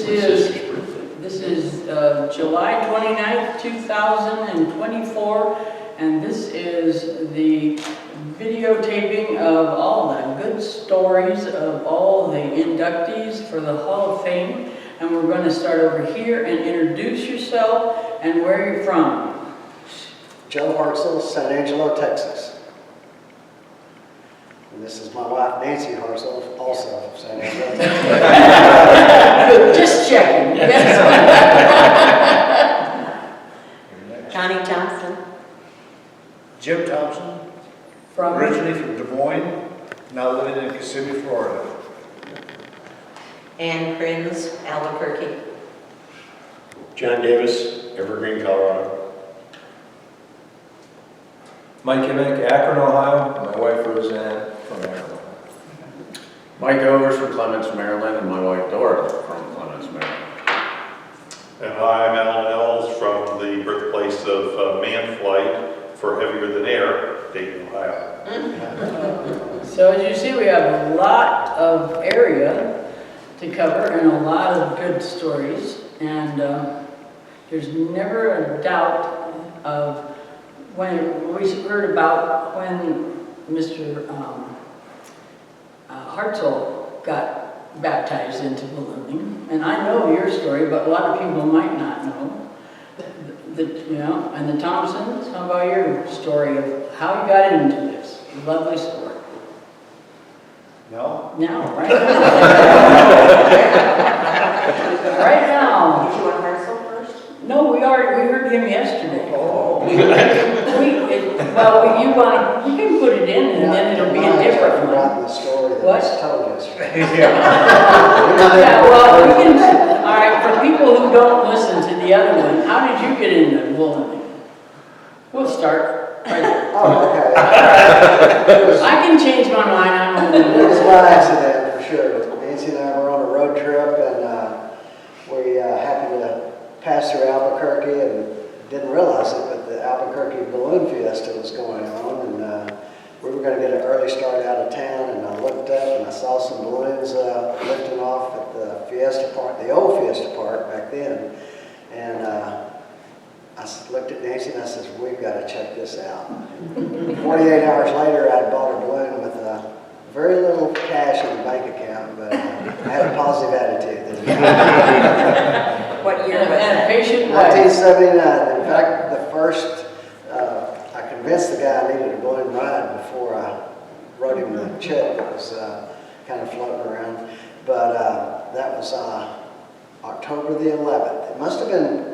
This is July 29th, 2024, and this is the videotaping of all the good stories of all the inductees for the Hall of Fame. And we're going to start over here and introduce yourself and where you're from. Joe Hartzell, San Angelo, Texas. And this is my wife, Nancy Hartzell, also of San Angelo, Texas. Just checking. Yes. Connie Thompson. Jim Thompson, From originally from Des Moines, now living in Kissimmee, Florida. Ann Prinz, Albuquerque. John Davis, Evergreen, Colorado. Mike Emick, Akron, Ohio. My wife Roseanne from Akron. Mike Overs from Clements, Maryland, and my wife Dora from Clements, Maryland. And I'm Alan Ells from the birthplace of Man Flight for Heavier Than Air, Dayton, Ohio. So as you see, we have a lot of area to cover and a lot of good stories, and there's never a doubt of when we heard about when Mr. Hartzell got baptized into ballooning, and I know your story, but a lot of people might not know. And the Thompsons, how about your story of how you got into this lovely sport? No? Now, right now. Right now. Did you want Hartzell first? No, we heard him yesterday. Oh. You can put it in and then it'll be a different I've one. forgotten the story that What? was told yesterday. Yeah, well, we can, all right, for people who don't listen to the other one, how did you get into bowling? We'll start right there. Oh, okay. I can change my mind, I'm It on was by accident, for sure. Nancy and I were on a road trip, and we happened to pass through Albuquerque and didn't realize it, but the Albuquerque Balloon Fiesta was going on, and we were going to get an early start out of town, and I looked up and I saw some balloons lifting off at the Fiesta Park, the old Fiesta Park back then, and I looked at Nancy and I said, we've got to check this out. 48 hours later, I bought a balloon with very little cash in the bank account, but I had a positive attitude. What year was and a that? patient wife. 1979. In fact, the first, I convinced the guy I needed a balloon ride before I wrote him the check that was kind of floating around. But that was October the 11th. It must have been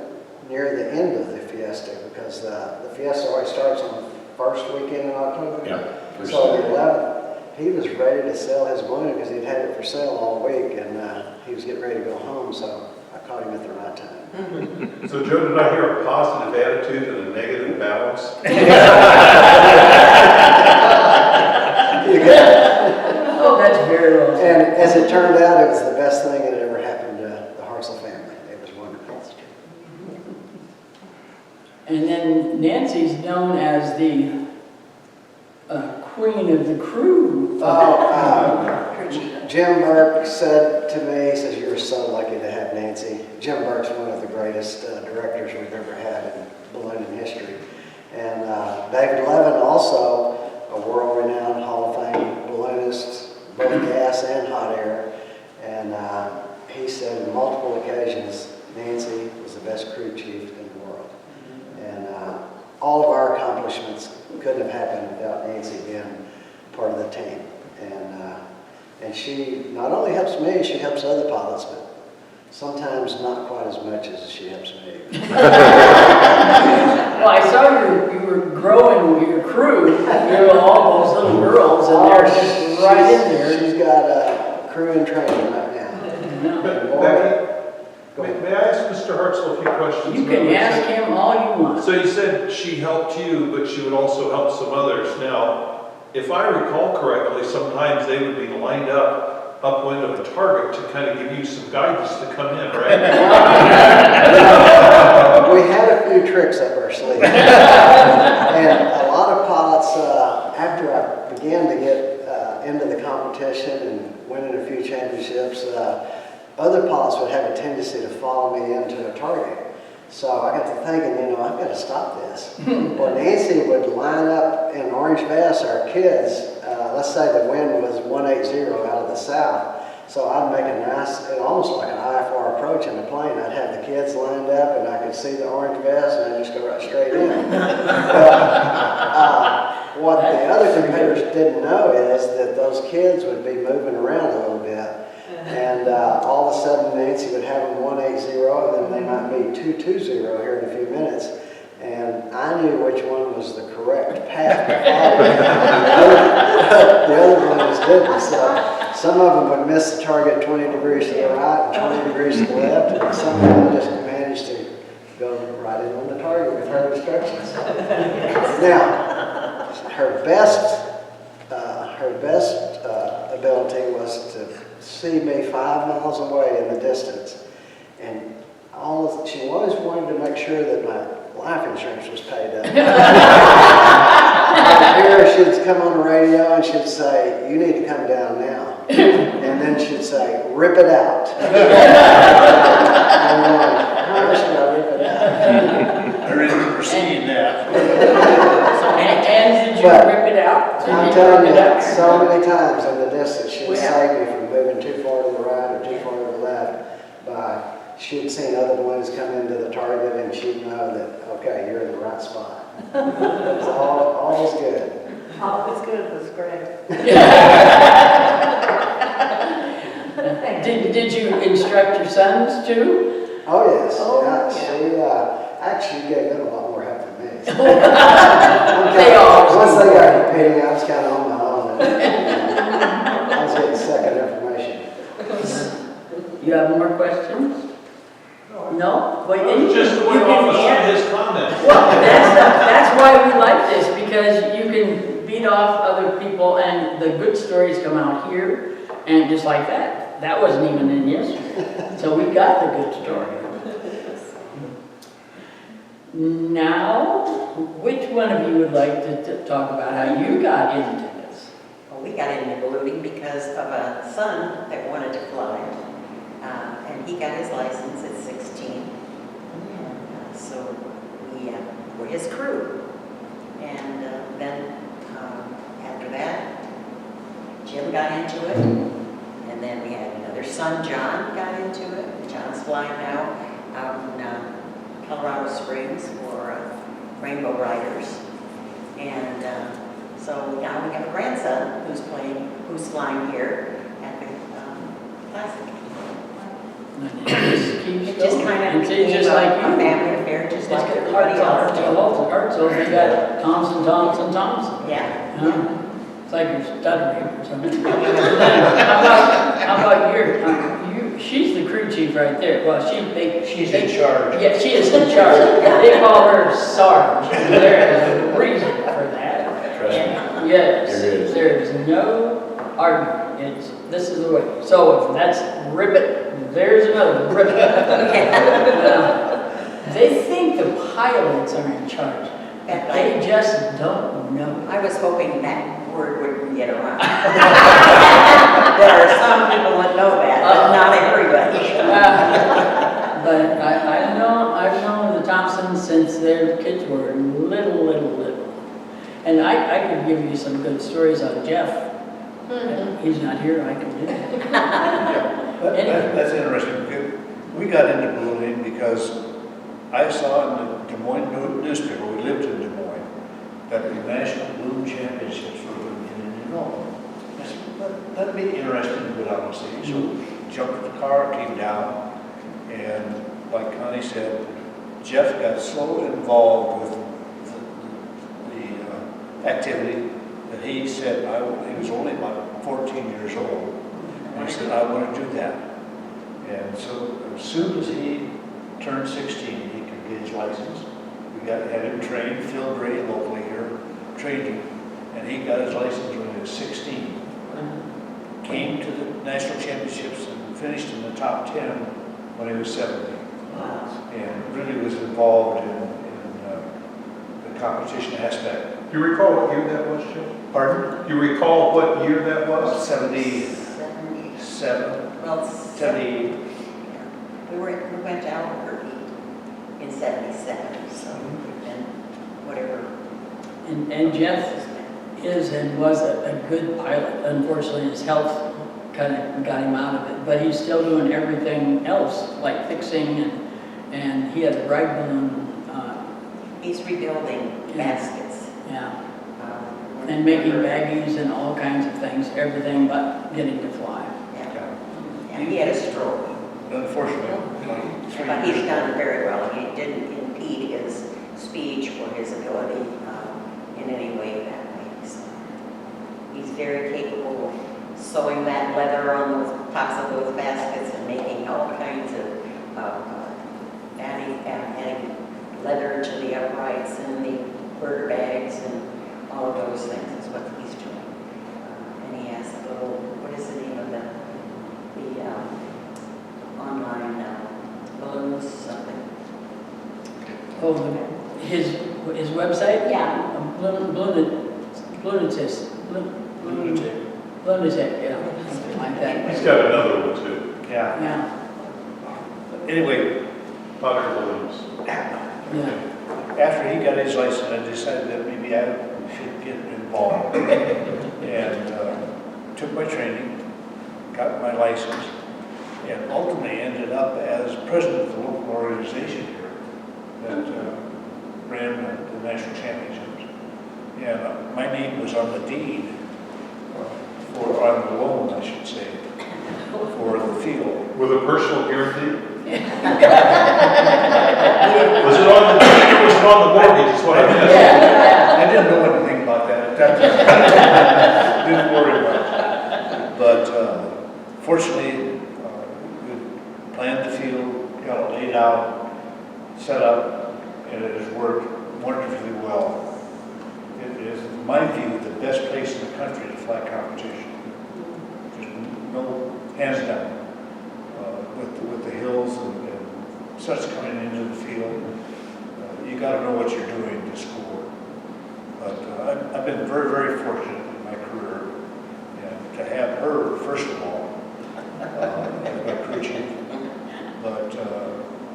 near the end of the fiesta, because the fiesta always starts on the first weekend in October. Yeah. So the 11th, he was ready to sell his balloon because he'd had it for sale all week, and he was getting ready to go home, so I caught him at the right time. So Joe, did I hear a positive attitude and a negative balance? Oh, that's very well said. And as it turned out, it was the best thing that ever happened to the Hartzell family. It was wonderful. And then Nancy's known as the queen of the crew. Jim Burke said to me, he says, you're so lucky to have Nancy. Jim Burke's one of the greatest directors we've ever had in ballooning history. And David Levin, also a world-renowned Hall of Fame balloonist, both gas and hot air. And he said on multiple occasions, Nancy was the best crew chief in the world. And all of our accomplishments couldn't have happened without Nancy being part of the team. And she not only helps me, she helps other pilots, but sometimes not quite as much as she helps me. Well, I saw you were growing your crew. You know, all those little girls, and they're just right in there. She's got a crew in training right now. May I ask Mr. Hartzell a few questions? You can ask him all you want. So you said she helped you, but she would also help some others. Now, if I recall correctly, sometimes they would be lined up upwind of a target to kind of give you some guidance to come in, right? We had a few tricks up our sleeve. And a lot of pilots, after I began to get into the competition and winning a few championships, other pilots would have a tendency to follow me into a target. So I got to thinking, I've got to stop this. Well, Nancy would line up in orange vests, our kids, let's say the wind was 180 out of the south. So I'd make a nice, almost like an IFR approach in the plane. I'd have the kids lined up and I could see the orange vest and I'd just go right straight in. What the other competitors didn't know is that those kids would be moving around a little bit. And all of a sudden Nancy would have them 180 and then they might be 220 here in a few minutes. And I knew which one was the correct path to follow. The other ones didn't. So some of them would miss the target 20 degrees to the right and 20 degrees to the left. And some of them just managed to go right in on the target with her instructions. Now, her best ability was to see me 5 miles away in the distance. And she always wanted to make sure that my life insurance was paid up. Here she'd come on the radio and she'd say, "You need to come down now." And then she'd say, "Rip it out." I'm going, "How should I rip it out?" I really foreseen that. And did you But rip it out? I'm telling you, so many times in the distance, she'd save me from moving too far to the right or too far to the left. She'd seen other balloons come into the target and she'd know that, okay, you're in the right spot. It's all good. All was good, was great. Did you instruct your sons too? Oh, yes. Oh, Yeah. yeah. She actually gave them a lot more help than me. They always Once they do. got competing, I was kind of on my own. And, I was getting second information. You have more questions? No? Wait, Just the way you off can of some add- of his comments. Well, that's why we like this, because you can beat off other people and the good stories come out here, and just like that. That wasn't even in yesterday. So we got the good story. Now, which one of you would like to talk about how you got into this? Well, we got into ballooning because of a son that wanted to fly. And he got his license at 16. So we were his crew. And then after that, Jim got into it. And then we had another son, John, got into it. John's flying now out in Colorado Springs for Rainbow Riders. And so now we have a grandson who's flying here at the Classic. It just keeps It just going. kind of It's became just a like you. family affair, just like It's everybody else. hearts, so they got Thompson. Yeah. It's like you're stuttering or something. How about your, she's the crew chief right there. Well, She's in charge. Yeah, she is in charge. They call her Sarge. There is a reason for that. Trust me. Yes, There is. there's no argument. This is the way. So if that's ribbit, there's another ribbit. They think the pilots are in charge. They just don't know. I was hoping that word wouldn't get around. There are some people that know that, but not everybody. But I've known the Thompsons since their kids were little. And I could give you some good stories on Jeff. He's not here, I can do that. That's interesting. We got into ballooning because I saw in the Des Moines newspaper, we lived in Des Moines, that the National Balloon Championships were going in Illinois. I said, well, that'd be interesting to go down and see. So we jumped in the car, came down, and like Connie said, Jeff got so involved with the activity that he said, he was only about 14 years old, and he said, I want to do that. And so as soon as he turned 16, he could get his license. We had him trained, Phil Gray locally here, trained him, and he got his license when he was 16. Came to the national championships and finished in the top 10 when he was 17. And really was involved in the competition aspect. Do you recall what year that was, Jim? Pardon? Do you recall what year that was? 76, 77, Well, 78. we went to Albuquerque in 77, so we've been, whatever. And Jeff is and was a good pilot. Unfortunately, his health kind of got him out of it, but he's still doing everything else, like fixing and he had a brag balloon, He's rebuilding baskets. yeah, um, and making baggies and all kinds of things, everything but getting to fly. Yeah, and he had a stroke. Unfortunately. But he's done very well. He didn't impede his speech or his ability in any way that way. So he's very capable of sewing that leather on those tops of those baskets and making all kinds of adding leather to the uprights and the burger bags and all of those things is what he's doing. And he has a little, what is the name of the online balloons something? Oh, his website? Yeah. Lunatic, yeah, something like that. He's got another one too, Yeah. Yeah, Anyway, Potter balloons. yeah. after he got his license, I decided that maybe I should get involved. And took my training, got my license, and ultimately ended up as president of the local organization here that ran the national championships. And my name was on the deed, on the loan, I should say, for the field. With a personal guarantee? Was it on the mortgage, is what I meant? I didn't know anything about that at that time. Didn't worry much. But fortunately, we planned the field, got it laid out, set up, and it has worked wonderfully well. It is, in my view, the best place in the country to fly competition. Just no, hands down, with the hills and such coming into the field. You got to know what you're doing to score. But I've been very, very fortunate in my career to have her, first of all, as my crew chief. But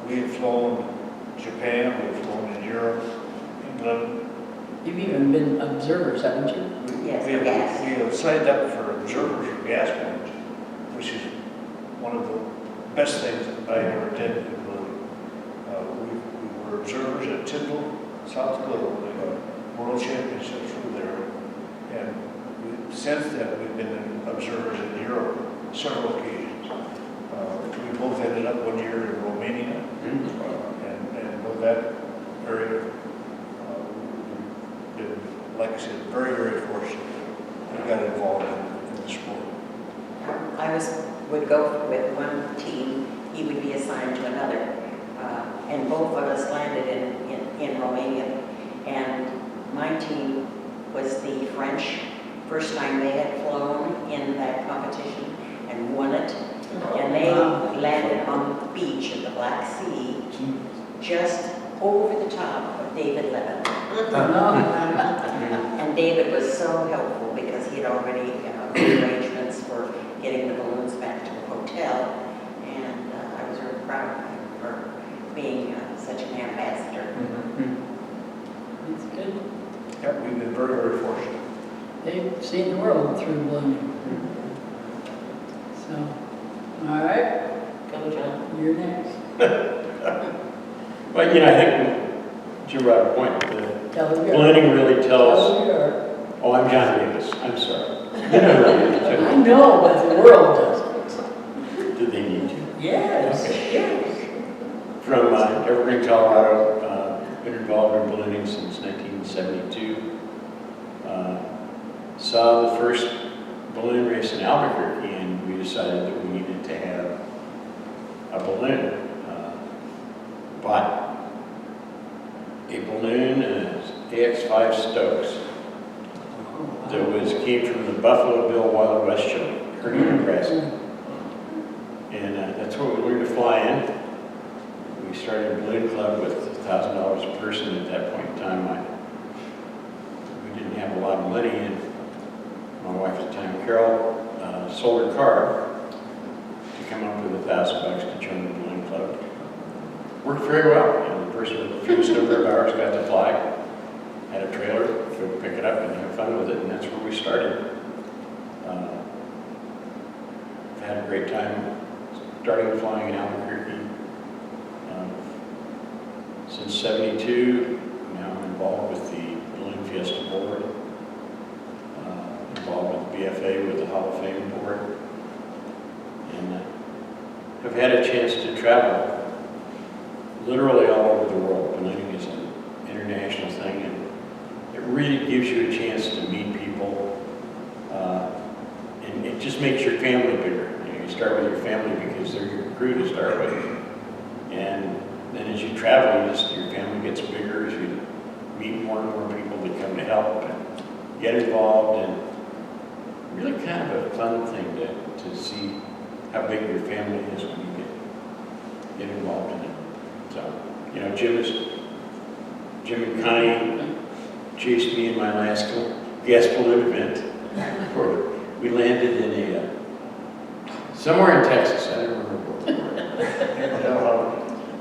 we've flown Japan, we've flown in Europe, England. You've even been observers, haven't you? Yes, We have, gas. we have signed up for observers for gas points, which is one of the best things that I ever did in Blue. We were observers at Tyndall, South Dakota. They got world championships through there. And since then, we've been observers in Europe several occasions. We both ended up one year in Romania, and with that area, we've been, like I said, very, very fortunate. We got involved in the sport. I would go with one team, he would be assigned to another. And both of us landed in Romania. And my team was the French, first time they had flown in that competition and won it. And they landed on the beach of the Black Sea, just over the top of David Levin. And David was so helpful because he had already made arrangements for getting the balloons back to the hotel. And I was really proud of him for being such an ambassador. It's good. Yep, we've been very, very fortunate. They've seen the world through blooming. So, all right, Go, John. you're next. But, I think Jim brought a point. The Tell us ballooning really tells, your. I'm John Davis, I'm sorry. You know really I too. know, but the world doesn't. Do they need to? Yes, Okay. yes. From Evergreen, Colorado, been involved in ballooning since 1972. Saw the first balloon race in Albuquerque, and we decided that we needed to have a balloon. Bought a balloon, AX-5 Stokes, that came from the Buffalo Bill Wild West show, Kearney, Nebraska. And that's where we learned to fly in. We started a balloon club with $1,000 a person at that point in time. We didn't have a lot of money, and my wife at the time, Carol, sold her car come up with $1,000 to join the balloon club. Worked very well. You know, the person with the fewest number of hours got to fly, had a trailer, go pick it up and have fun with it, and that's where we started. I've had a great time starting flying in Albuquerque. Since '72, now I'm involved with the Balloon Fiesta Board, involved with the BFA, with the Hall of Fame Board, and I've had a chance to travel literally all over the world. Ballooning is an international thing, and it really gives you a chance to meet people, and it just makes your family bigger. You start with your family because they're your crew to start with, and then as you travel, your family gets bigger as you meet more and more people that come to help and get involved, and really kind of a fun thing to see how big your family is when you get involved in it. So, you know, Jim and Connie chased me in my last gas balloon event, where we landed in somewhere in Texas. I don't remember where.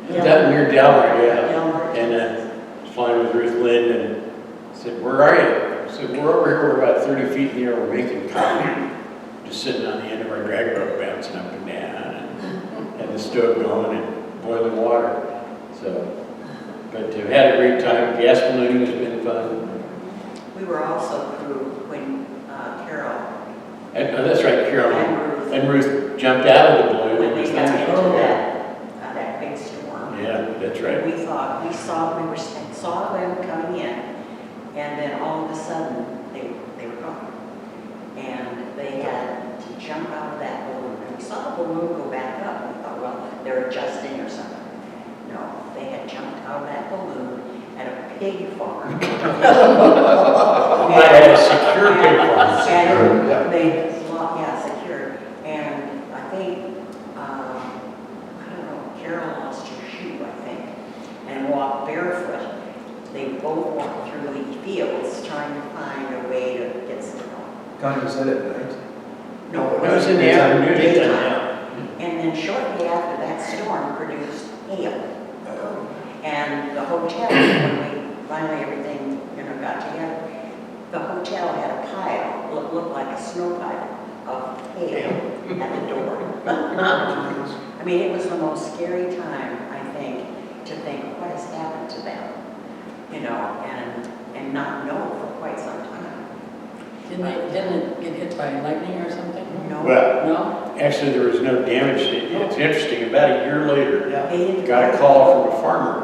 Near Delaware, yeah. And I was flying with Ruth Lynn and said, "Where are you?" I said, "We're over here. We're about 30 feet in the air. We're making coffee, just sitting on the end of our drag rope, bouncing up and down, and the stove going and boiling water." So, but we've had a great time. Gas ballooning has been fun. We were also crew when Carol That's right, Carol and and Ruth jumped out of the balloon. when they got into Oh. that big storm. Yeah, that's right. We saw them coming in, and then all of a sudden they were gone, and they had to jump out of that balloon. And we saw the balloon go back up, and we thought, well, they're adjusting or something. No, they had jumped out of that balloon at a pig farm. I had a secure pig farm. And they, secure. And I think, I don't know, Carol lost her shoe, I think, and walked barefoot. They both walked through the fields trying to find a way to get some help. Connie, was that at night? No, It was in the afternoon. daytime. And then shortly after that storm produced hail. And the hotel, when we finally everything, got together, the hotel had a pile, looked like a snow pile of hail at the door. I mean, it was the most scary time, I think, to think what has happened to them, and not know for quite some time. Didn't it get hit by lightning or something? No. Well, No? actually, there was no damage. It's interesting. About a year later, They didn't got a call from a farmer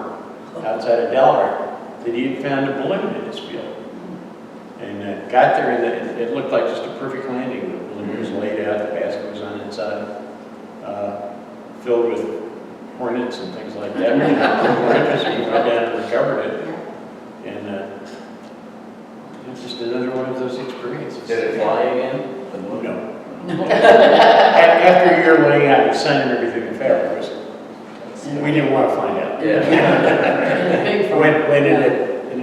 outside of Delaware that he had found a balloon in his field. And got there, and it looked like just a perfect landing. The balloon was laid out, the basket was on its side, filled with hornets and things like that. We went down and recovered it. And it's just another one of those experiences. Did it fly again? No. After a year laying out the sun and everything in fabric, we didn't want to find out. In the pig farm. Went in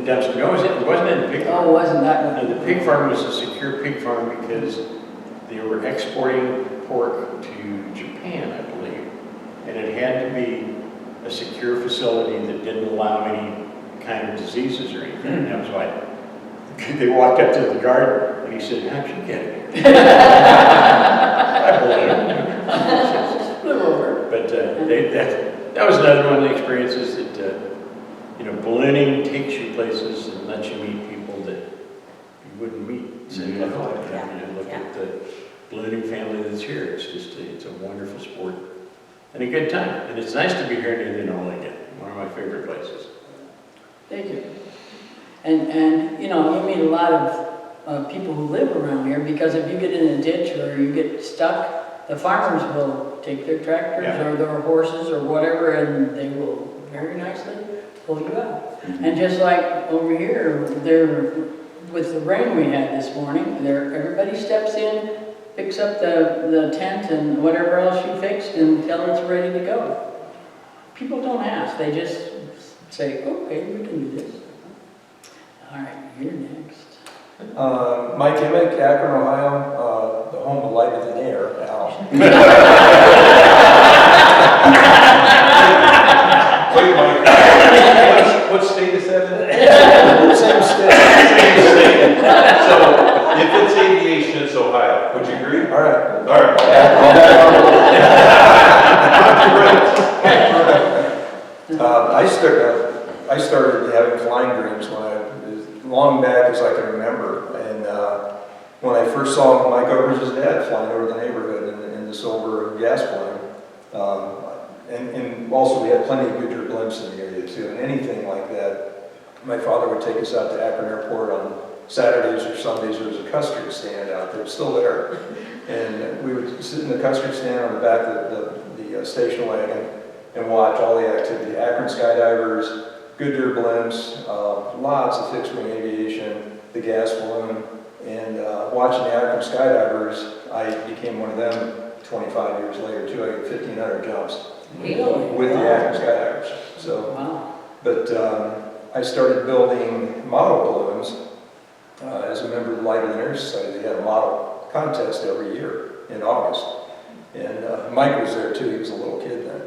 the dumpster. No, it wasn't in the pig farm. Oh, wasn't that No, one? the pig farm was a secure pig farm because they were exporting pork to Japan, I believe. And it had to be a secure facility that didn't allow any kind of diseases or anything. And that was why they walked up to the guard and he said, "How'd you get it here?" I Flew over. But that was another one of the experiences that, ballooning takes you places and lets you meet people that you wouldn't meet. So you look at the ballooning family that's here. It's a wonderful sport and a good time. And it's nice to be here in Indianola again, one of my favorite places. Thank you. And you meet a lot of people who live around here, because if you get in a ditch or you get stuck, the farmers will take their tractors or their horses or whatever, and they will very nicely pull you out. And just like over here, with the rain we had this morning, everybody steps in, picks up the tent and whatever else you fixed until it's ready to go. People don't ask, they just say, okay, we can do this. All right, you're next. Mike Emick, Akron, Ohio, the home of Light of the Air, Al. right. All right. I started having flying dreams as long back as I can remember. And when I first saw Mike Over's dad flying over the neighborhood in the silver gas plane, and also we had plenty of Goodyear blimps in the area too, and anything like that. My father would take us out to Akron Airport on Saturdays or Sundays. There was a custard stand out there, it's still there. And we would sit in the custard stand on the back of the station wagon and watch all the activity. Akron skydivers, Goodyear blimps, lots of fixed wing aviation, the gas balloon. And watching the Akron skydivers, I became one of them 25 years later too. I got 1,500 jumps Really? with the Akron skydivers. So, Wow. but I started building model balloons as a member of the Light of the Air Society. They had a model contest every year in August. And Mike was there too, he was a little kid then.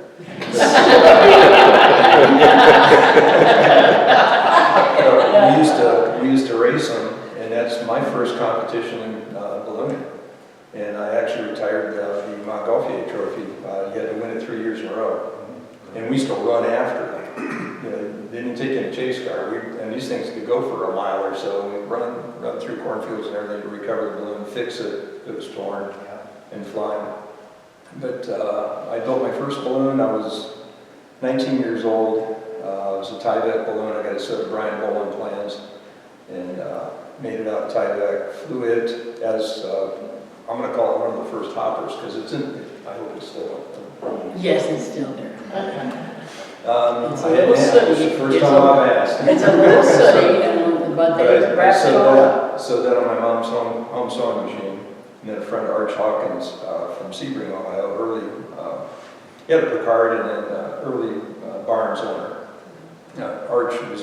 We used to race them, and that's my first competition in ballooning. And I actually retired the Montgolfier trophy. You had to win it 3 years in a row. And we used to run after them. You know, they didn't take in a chase car. And these things could go for a mile or so. We'd run through cornfields and everything to recover the balloon, fix it if it was torn, and fly. But I built my first balloon. I was 19 years old. It was a Tyvek balloon. I got a set of Brian Boland plans and made it out of Tyvek. Flew it as, I'm going to call it one of the first hoppers because it's in, I hope it's still running. Yes, it's still there. It's a I little hadn't had it. It's sooty. the first time I've asked. It's a little sooty, but they I wrapped it all up. sewed that on my mom's home sewing machine. And then a friend, Arch Hawkins from Sebring, Ohio, he had a Picard and then early Barnes owner. Arch was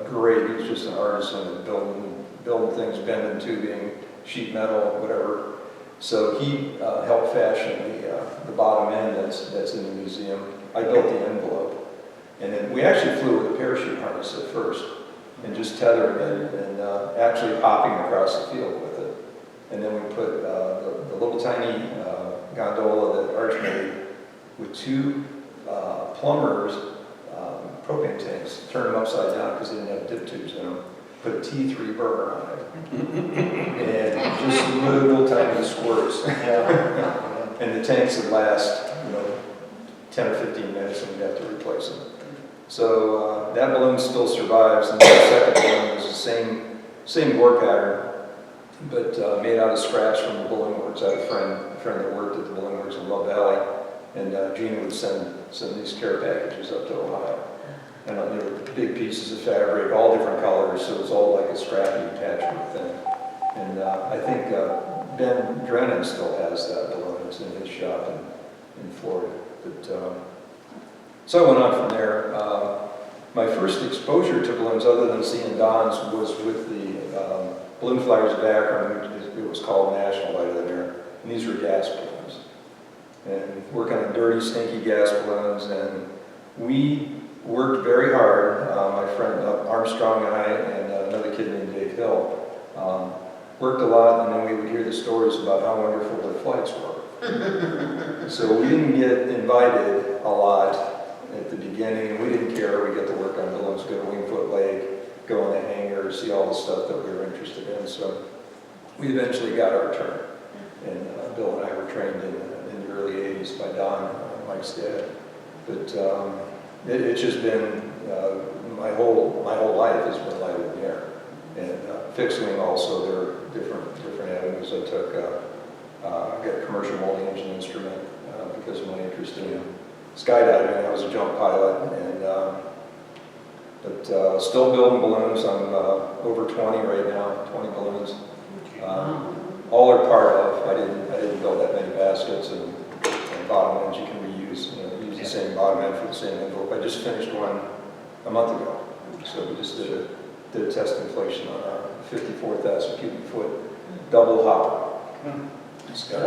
great. He was just an artisan at building things, bending tubing, sheet metal, whatever. So he helped fashion the bottom end that's in the museum. I built the envelope. And then we actually flew with a parachute harness at first and just tethering it and actually hopping across the field with it. And then we put the little tiny gondola that Arch made with two plumbers' propane tanks, turned them upside down because they didn't have dip tubes in them, put a T3 burner on it, and just little tiny squirts. And the tanks would last, 10 or 15 minutes and we'd have to replace them. So that balloon still survives, and the second balloon is the same bore pattern, but made out of scraps from the balloon works. I had a friend that worked at the balloon works in Love Valley, and Gina would send these care packages up to Ohio. And they were big pieces of fabric, all different colors, so it was all like a scrappy attachment thing. And I think Ben Drennan still has that balloon. It's in his shop in Florida. But, so I went on from there. My first exposure to balloons, other than seeing Don's, was with the Balloon Flyers of Akron. It was called National Light of the Air. And these were gas balloons. And working on dirty, stinky gas balloons. And we worked very hard. My friend Armstrong and I and another kid named Dave Hill worked a lot, and then we would hear the stories about how wonderful their flights were. So we didn't get invited a lot at the beginning, and we didn't care. We got to work on balloons, go to Wingfoot Lake, go in the hangar, see all the stuff that we were interested in. So we eventually got our turn. And Bill and I were trained in the early 80s by Don, Mike's dad. But it's just been, my whole life has been light in the air. And fixed wing also, there are different avenues. I took, I got a commercial molding engine instrument because of my interest in skydiving. I was a jump pilot, and but still building balloons. I'm over 20 right now, 20 balloons. All are part of. I didn't build that many baskets and bottom ends you can reuse. Use the same bottom end for the same envelope. I just finished one a month ago, so we just did a test inflation on our 54,000 cubic foot double hopper. It's got,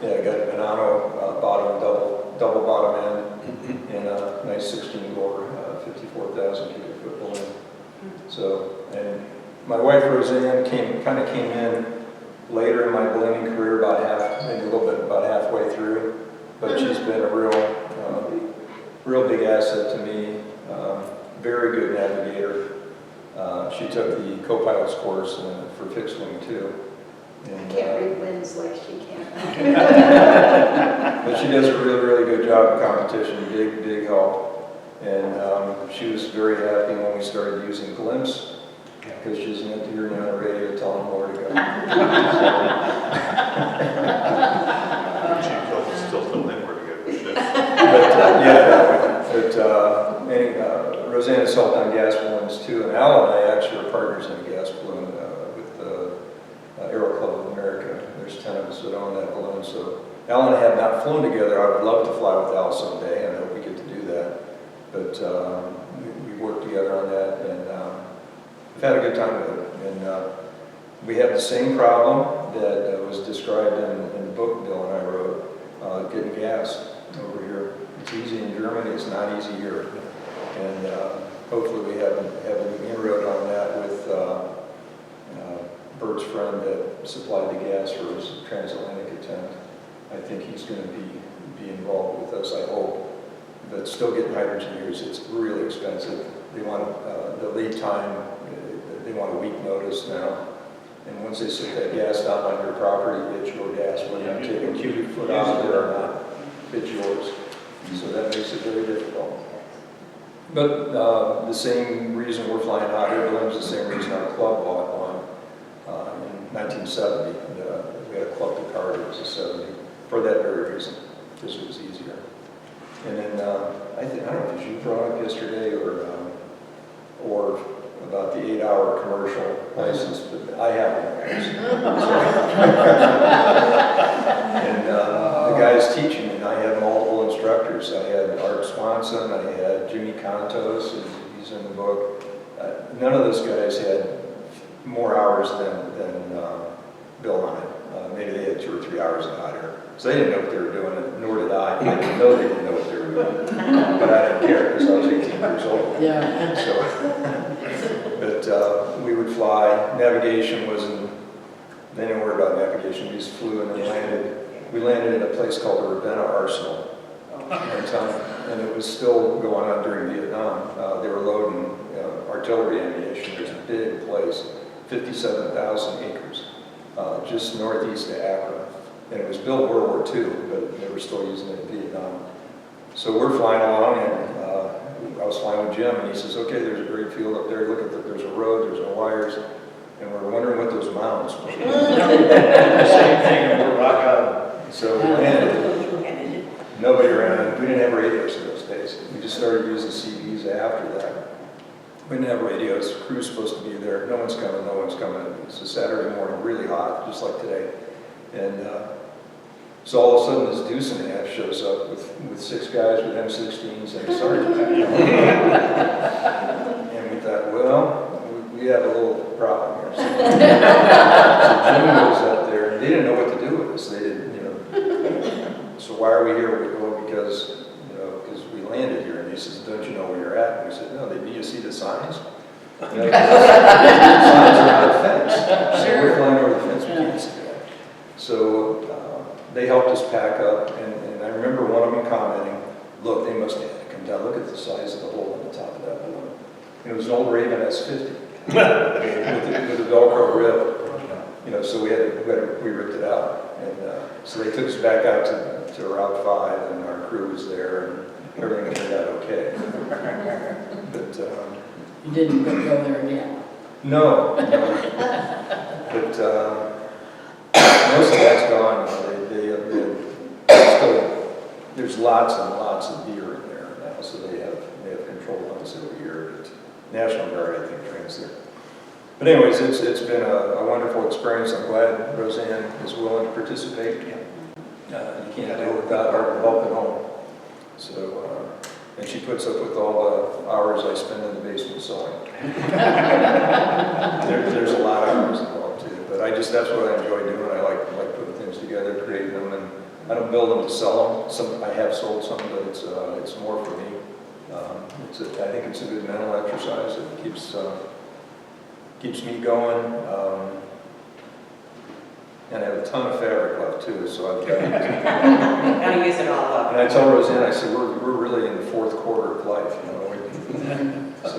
yeah, got a Venano bottom, double bottom end, and a nice 16 bore 54,000 cubic foot balloon. So, and my wife Roseanne came in later in my ballooning career, maybe a little bit about halfway through, but she's been a real big asset to me. Very good navigator. She took the co-pilot's course for fixed wing too. And, Can't read winds like she can. but she does a really good job in competition, big help. And she was very happy when we started using Glimpse, because she doesn't have to hear me on the radio telling them where to go. She still don't know where to go. Roseanne has helped on gas balloons too, and Al and I actually are partners in a gas balloon with the Aero Club of America. There's 10 of us that own that balloon, so Al and I have not flown together. I would love to fly with Al someday, and I hope we get to do that. But we worked together on that, and we've had a good time with it. And we have the same problem that was described in the book Bill and I wrote, getting gas over here. It's easy in Germany, it's not easy here. And hopefully we have an inroad on that with Bert's friend that supplied the gas for his transatlantic attempt. I think he's going to be involved with us, I hope. But still getting hydrogen here it's really expensive. They want the lead time, they want a week notice now. And once they set that gas down on your property, it's your gas. Whether you take a cubic foot out of there or not, it's yours. So that makes it very difficult. But the same reason we're flying hot air balloons, the same reason our club bought one in 1970. We had a club to card, it was a 70, for that very reason, because it was easier. And then I don't know if you brought up yesterday or about the 8-hour commercial license, but I have one of those. And the guys teaching, and I had multiple instructors. I had Art Swanson, I had Jimmy Contos, he's in the book. None of those guys had more hours than Bill on it. Maybe they had 2 or 3 hours of hot air. So they didn't know what they were doing, nor did I. I didn't know they didn't know what they were doing. But I didn't care because I was 18 years old. Yeah. But we would fly. Navigation wasn't, they didn't worry about navigation. We just flew and then landed. We landed in a place called the Ravenna Arsenal one time, and it was still going on during Vietnam. They were loading artillery ammunition. It was a big place, 57,000 acres, just northeast of Accra. And it was built World War II, but they were still using it in Vietnam. So we're flying along, and I was flying with Jim, and he says, okay, there's a great field up there. Look at there's a road, there's no wires, and we're wondering what those mounds were. Same thing, and we're rock out. So we landed. Nobody around. We didn't have radios in those days. We just started using CDs after that. We didn't have radios. Crew's supposed to be there. No one's coming, no one's coming. It's a Saturday morning, really hot, just like today. And so all of a sudden this deuce and a half shows up with 6 guys with M16s and a sergeant. And we thought, well, we have a little problem here. So Jim goes up there, and they didn't know what to do with us. They didn't, So why are we here? Well, because we landed here. And he says, don't you know where you're at? And we said, no, do you see the signs? The signs are on the fence. So we're flying over the fence. We can't see that. So they helped us pack up, and I remember one of them commenting, look, they must have come down. Look at the size of the hole on the top of that balloon. And it was an old Raven S50 with the Velcro rib. So we ripped it out. And so they took us back out to Route 5, and our crew was there, and everything turned out okay. But You didn't go there again? no. But most of that's gone now. There's lots and lots of deer in there now, so they have control on us every year. But National Guard, I think, trains there. But anyways, it's been a wonderful experience. I'm glad Roseanne is willing to participate. You can't do it without her help at home. So, and she puts up with all the hours I spend in the basement sewing. There's a lot of hours involved too, but that's what I enjoy doing. I like putting things together, creating them, and I don't build them to sell them. I have sold some, but it's more for me. I think it's a good mental exercise. It keeps me going. And I have a ton of fabric left too, so I've got to Gotta use it all up. And I told Roseanne, I said, we're really in the fourth quarter of life, you know. So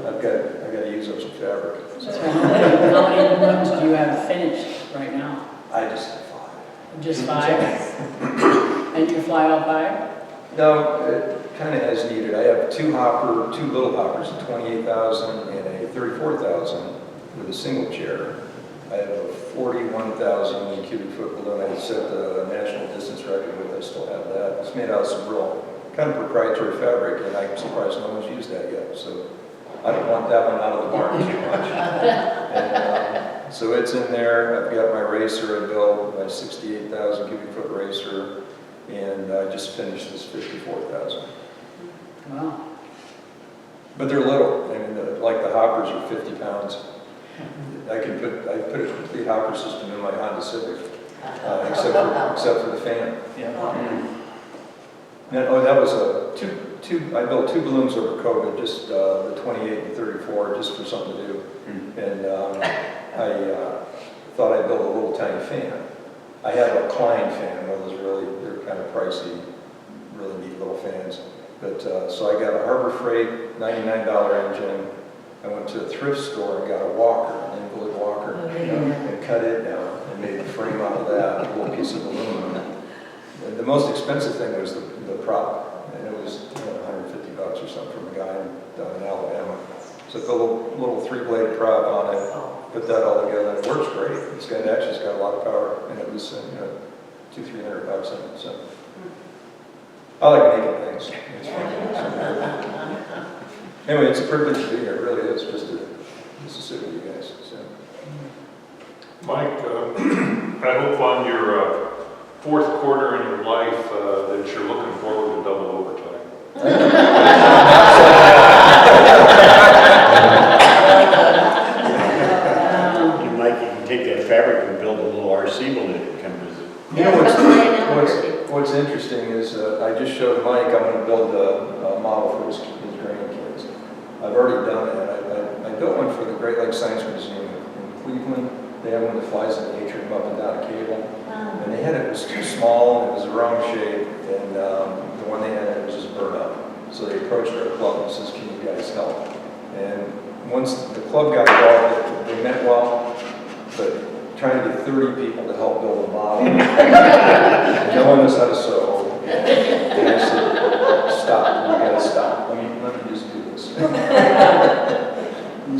I got to use up some fabric. So how many balloons do you have finished right now? I just have 5. Just 5? And you fly all 5? No, it kind of as needed. I have two little hoppers, a 28,000 and a 34,000 with a single chair. I have a 41,000 cubic foot balloon. I set the national distance record with. I still have that. It's made out of some real kind of proprietary fabric, and I'm surprised no one's used that yet. So I don't want that one out of the barn too much. And, so it's in there. I've got my racer I built, my 68,000 cubic foot racer, and I just finished this 54,000. Wow. But they're little. I mean, like the hoppers are 50 pounds. I put a complete hopper system in my Honda Civic, except for the fan. Yeah. And, that was I built 2 balloons over COVID, just the 28 and 34, just for something to do. And I thought I'd build a little tiny fan. I have a Klein fan, one of those they're kind of pricey, really neat little fans. But so I got a Harbor Freight $99 engine. I went to a thrift store and got a walker, an invalid walker, and cut it down and made a frame out of that, a little piece of aluminum. And the most expensive thing was the prop, and it was $150 or something from a guy down in Alabama. So I put a little 3-blade prop on it, put that all together, and it works great. It's got a lot of power, and it was $200-300 in it. So I like making things. It's fun. Anyway, it's a privilege to be here. It really is, just to sit with you guys. So. Mike, I hope on your fourth quarter in your life that you're looking forward to double overtime. Mike, you can take that fabric and build a little RC balloon and come visit. You know what's interesting is I just showed Mike I'm going to build a model for his grandkids. I've already done that. I built one for the Great Lakes Science Museum in Cleveland. They have one that flies in nature up and down a cable. And they had it was too small and it was the wrong shape, and the one they had was just burnt up. So they approached our club and says, "Can you guys help?" And once the club got involved, they meant well, but trying to get 30 people to help build a model. No one knows how to sew. And I said, "Stop, you gotta stop. Let me just do this."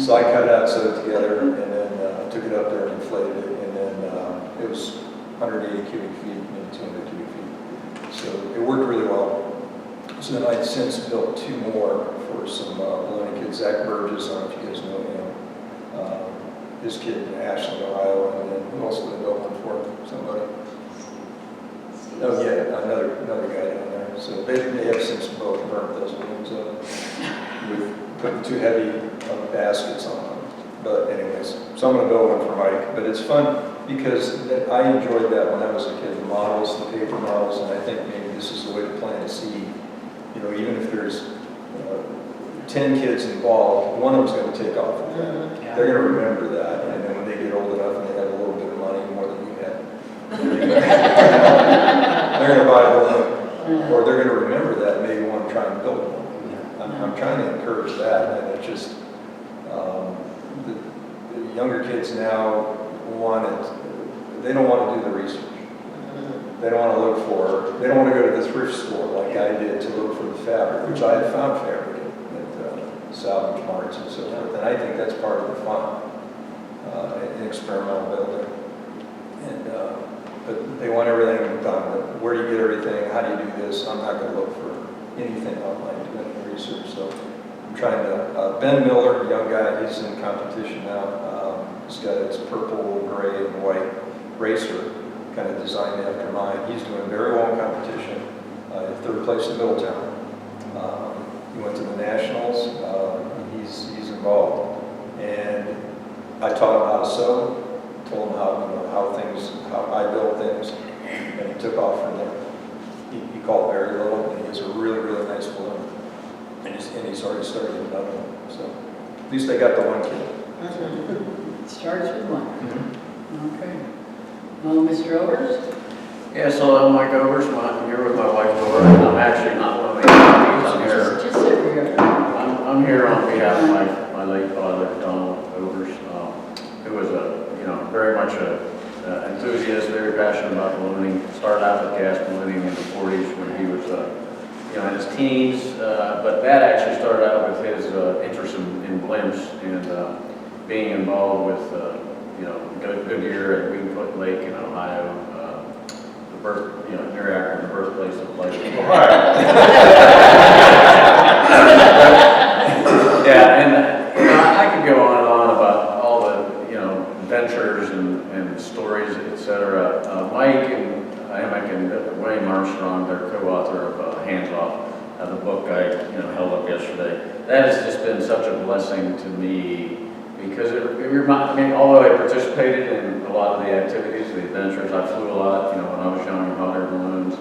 So I cut it out, sewed it together, and then took it up there and inflated it, and then it was 180 cubic feet, maybe 200 cubic feet. So it worked really well. So then I'd since built 2 more for some balloon kids. Zach Burgess, I don't know if you guys know him. His kid in Ashland, Ohio, and then who else would have built one for him? Somebody? Oh yeah, another guy down there. So they have since both burnt those balloons up with putting too heavy baskets on them. But anyways, so I'm going to build one for Mike. But it's fun because I enjoyed that when I was a kid, the models, the paper models, and I think maybe this is the way to plant a seed. You know, even if there's 10 kids involved, one of them's going to take off with that. Yeah. They're going to remember that, and then when they get old enough and they have a little bit of money, more than you had, they're going to buy a balloon, or they're going to remember that and maybe want to try and build one. I'm trying to encourage that, and it's just the younger kids now they don't want to do the research. They don't want to they don't want to go to the thrift store like I did to look for the fabric, which I had found fabric at salvage marts and so forth. And I think that's part of the fun in experimental building. And but they want everything done. Where do you get everything? How do you do this? I'm not going to look for anything online to do any research. So I'm trying to. Ben Miller, a young guy, he's in competition now. He's got his purple, gray, and white racer, kind of designed after mine. He's doing very well in competition. 3rd place in Middletown. He went to the Nationals. He's involved, and I taught him how to sew. Told him how I build things, and he took off from there. He called very little, and he has a really, really nice balloon, and he's already started another one. So at least I got the one kid. It starts with one. Okay. Mr. Overs? Yeah, so I'm Mike Overs, I'm here with my wife Laura, and I'm actually not one of the inductees, I'm here. Just sit here. I'm here on behalf of my late father, Donald Overs, who was very much a enthusiast, very passionate about ballooning. Started out with gas ballooning in the 40s when he was, in his teens, but that actually started out with his interest in blimps and being involved with, Goodyear at Wingfoot Lake in Ohio, near Akron, the birthplace of life. Yeah, and I could go on and on about all the adventures and stories, etc. Mike and Emick and Wayne Armstrong, their co-author of Hands Off, the book I held up yesterday. That has just been such a blessing to me because it reminded me, although I participated in a lot of the activities, the adventures, I flew a lot, when I was young in hot air balloons.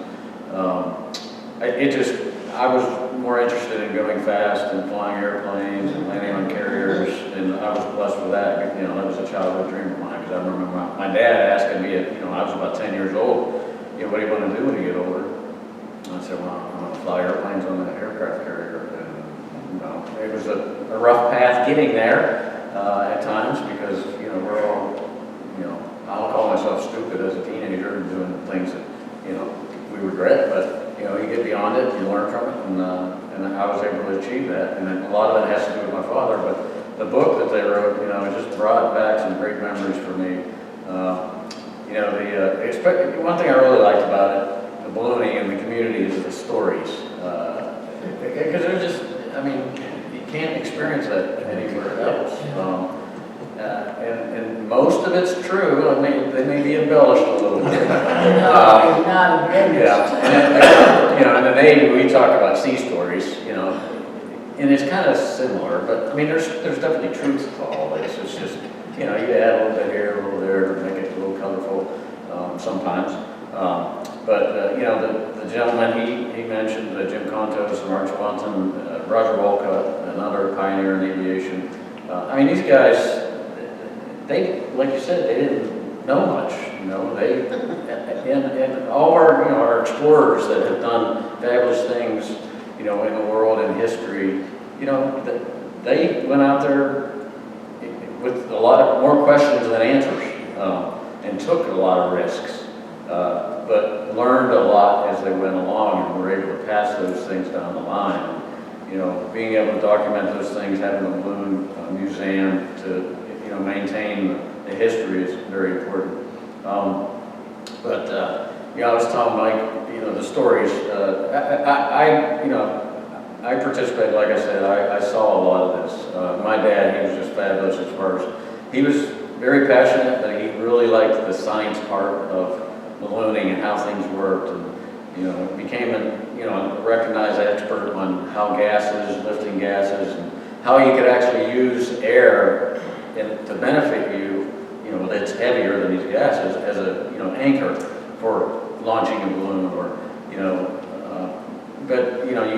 I was more interested in going fast and flying airplanes and landing on carriers, and I was blessed with that. That was a childhood dream of mine, because I remember my dad asking me, I was about 10 years old, what do you want to do when you get older? And I said, well, I want to fly airplanes on the aircraft carrier. And, it was a rough path getting there at times, because, we're all, I'll call myself stupid as a teenager and doing things that, we regret, but you get beyond it, you learn from it, and I was able to achieve that. And a lot of it has to do with my father, but the book that they wrote, it just brought back some great memories for me. One thing I really liked about it, the ballooning and the community, is the stories. Because they're just, you can't experience that anywhere else. And most of it's true. They may be embellished a little bit. No, not embellished. Yeah, and in the Navy we talk about sea stories, and it's kind of similar. But there's definitely truth to all this. It's just you add a little bit here, a little there to make it a little colorful sometimes. The gentleman he mentioned, Jim Contos and Mark Swanton, Roger Walcott, another pioneer in aviation. These guys. They, like you said, they didn't know much, they, and all our explorers that have done fabulous things, in the world and history, they went out there with a lot of more questions than answers, and took a lot of risks, but learned a lot as they went along and were able to pass those things down the line. Being able to document those things, having a balloon museum to maintain the history is very important. I was telling Mike, the stories. I participated, like I said, I saw a lot of this. My dad, he was just fabulous as far as, he was very passionate, but he really liked the science part of ballooning and how things worked, and became a recognized expert on how gases, lifting gases, and how you could actually use air to benefit you, that's heavier than these gases, as a anchor for launching a balloon, or you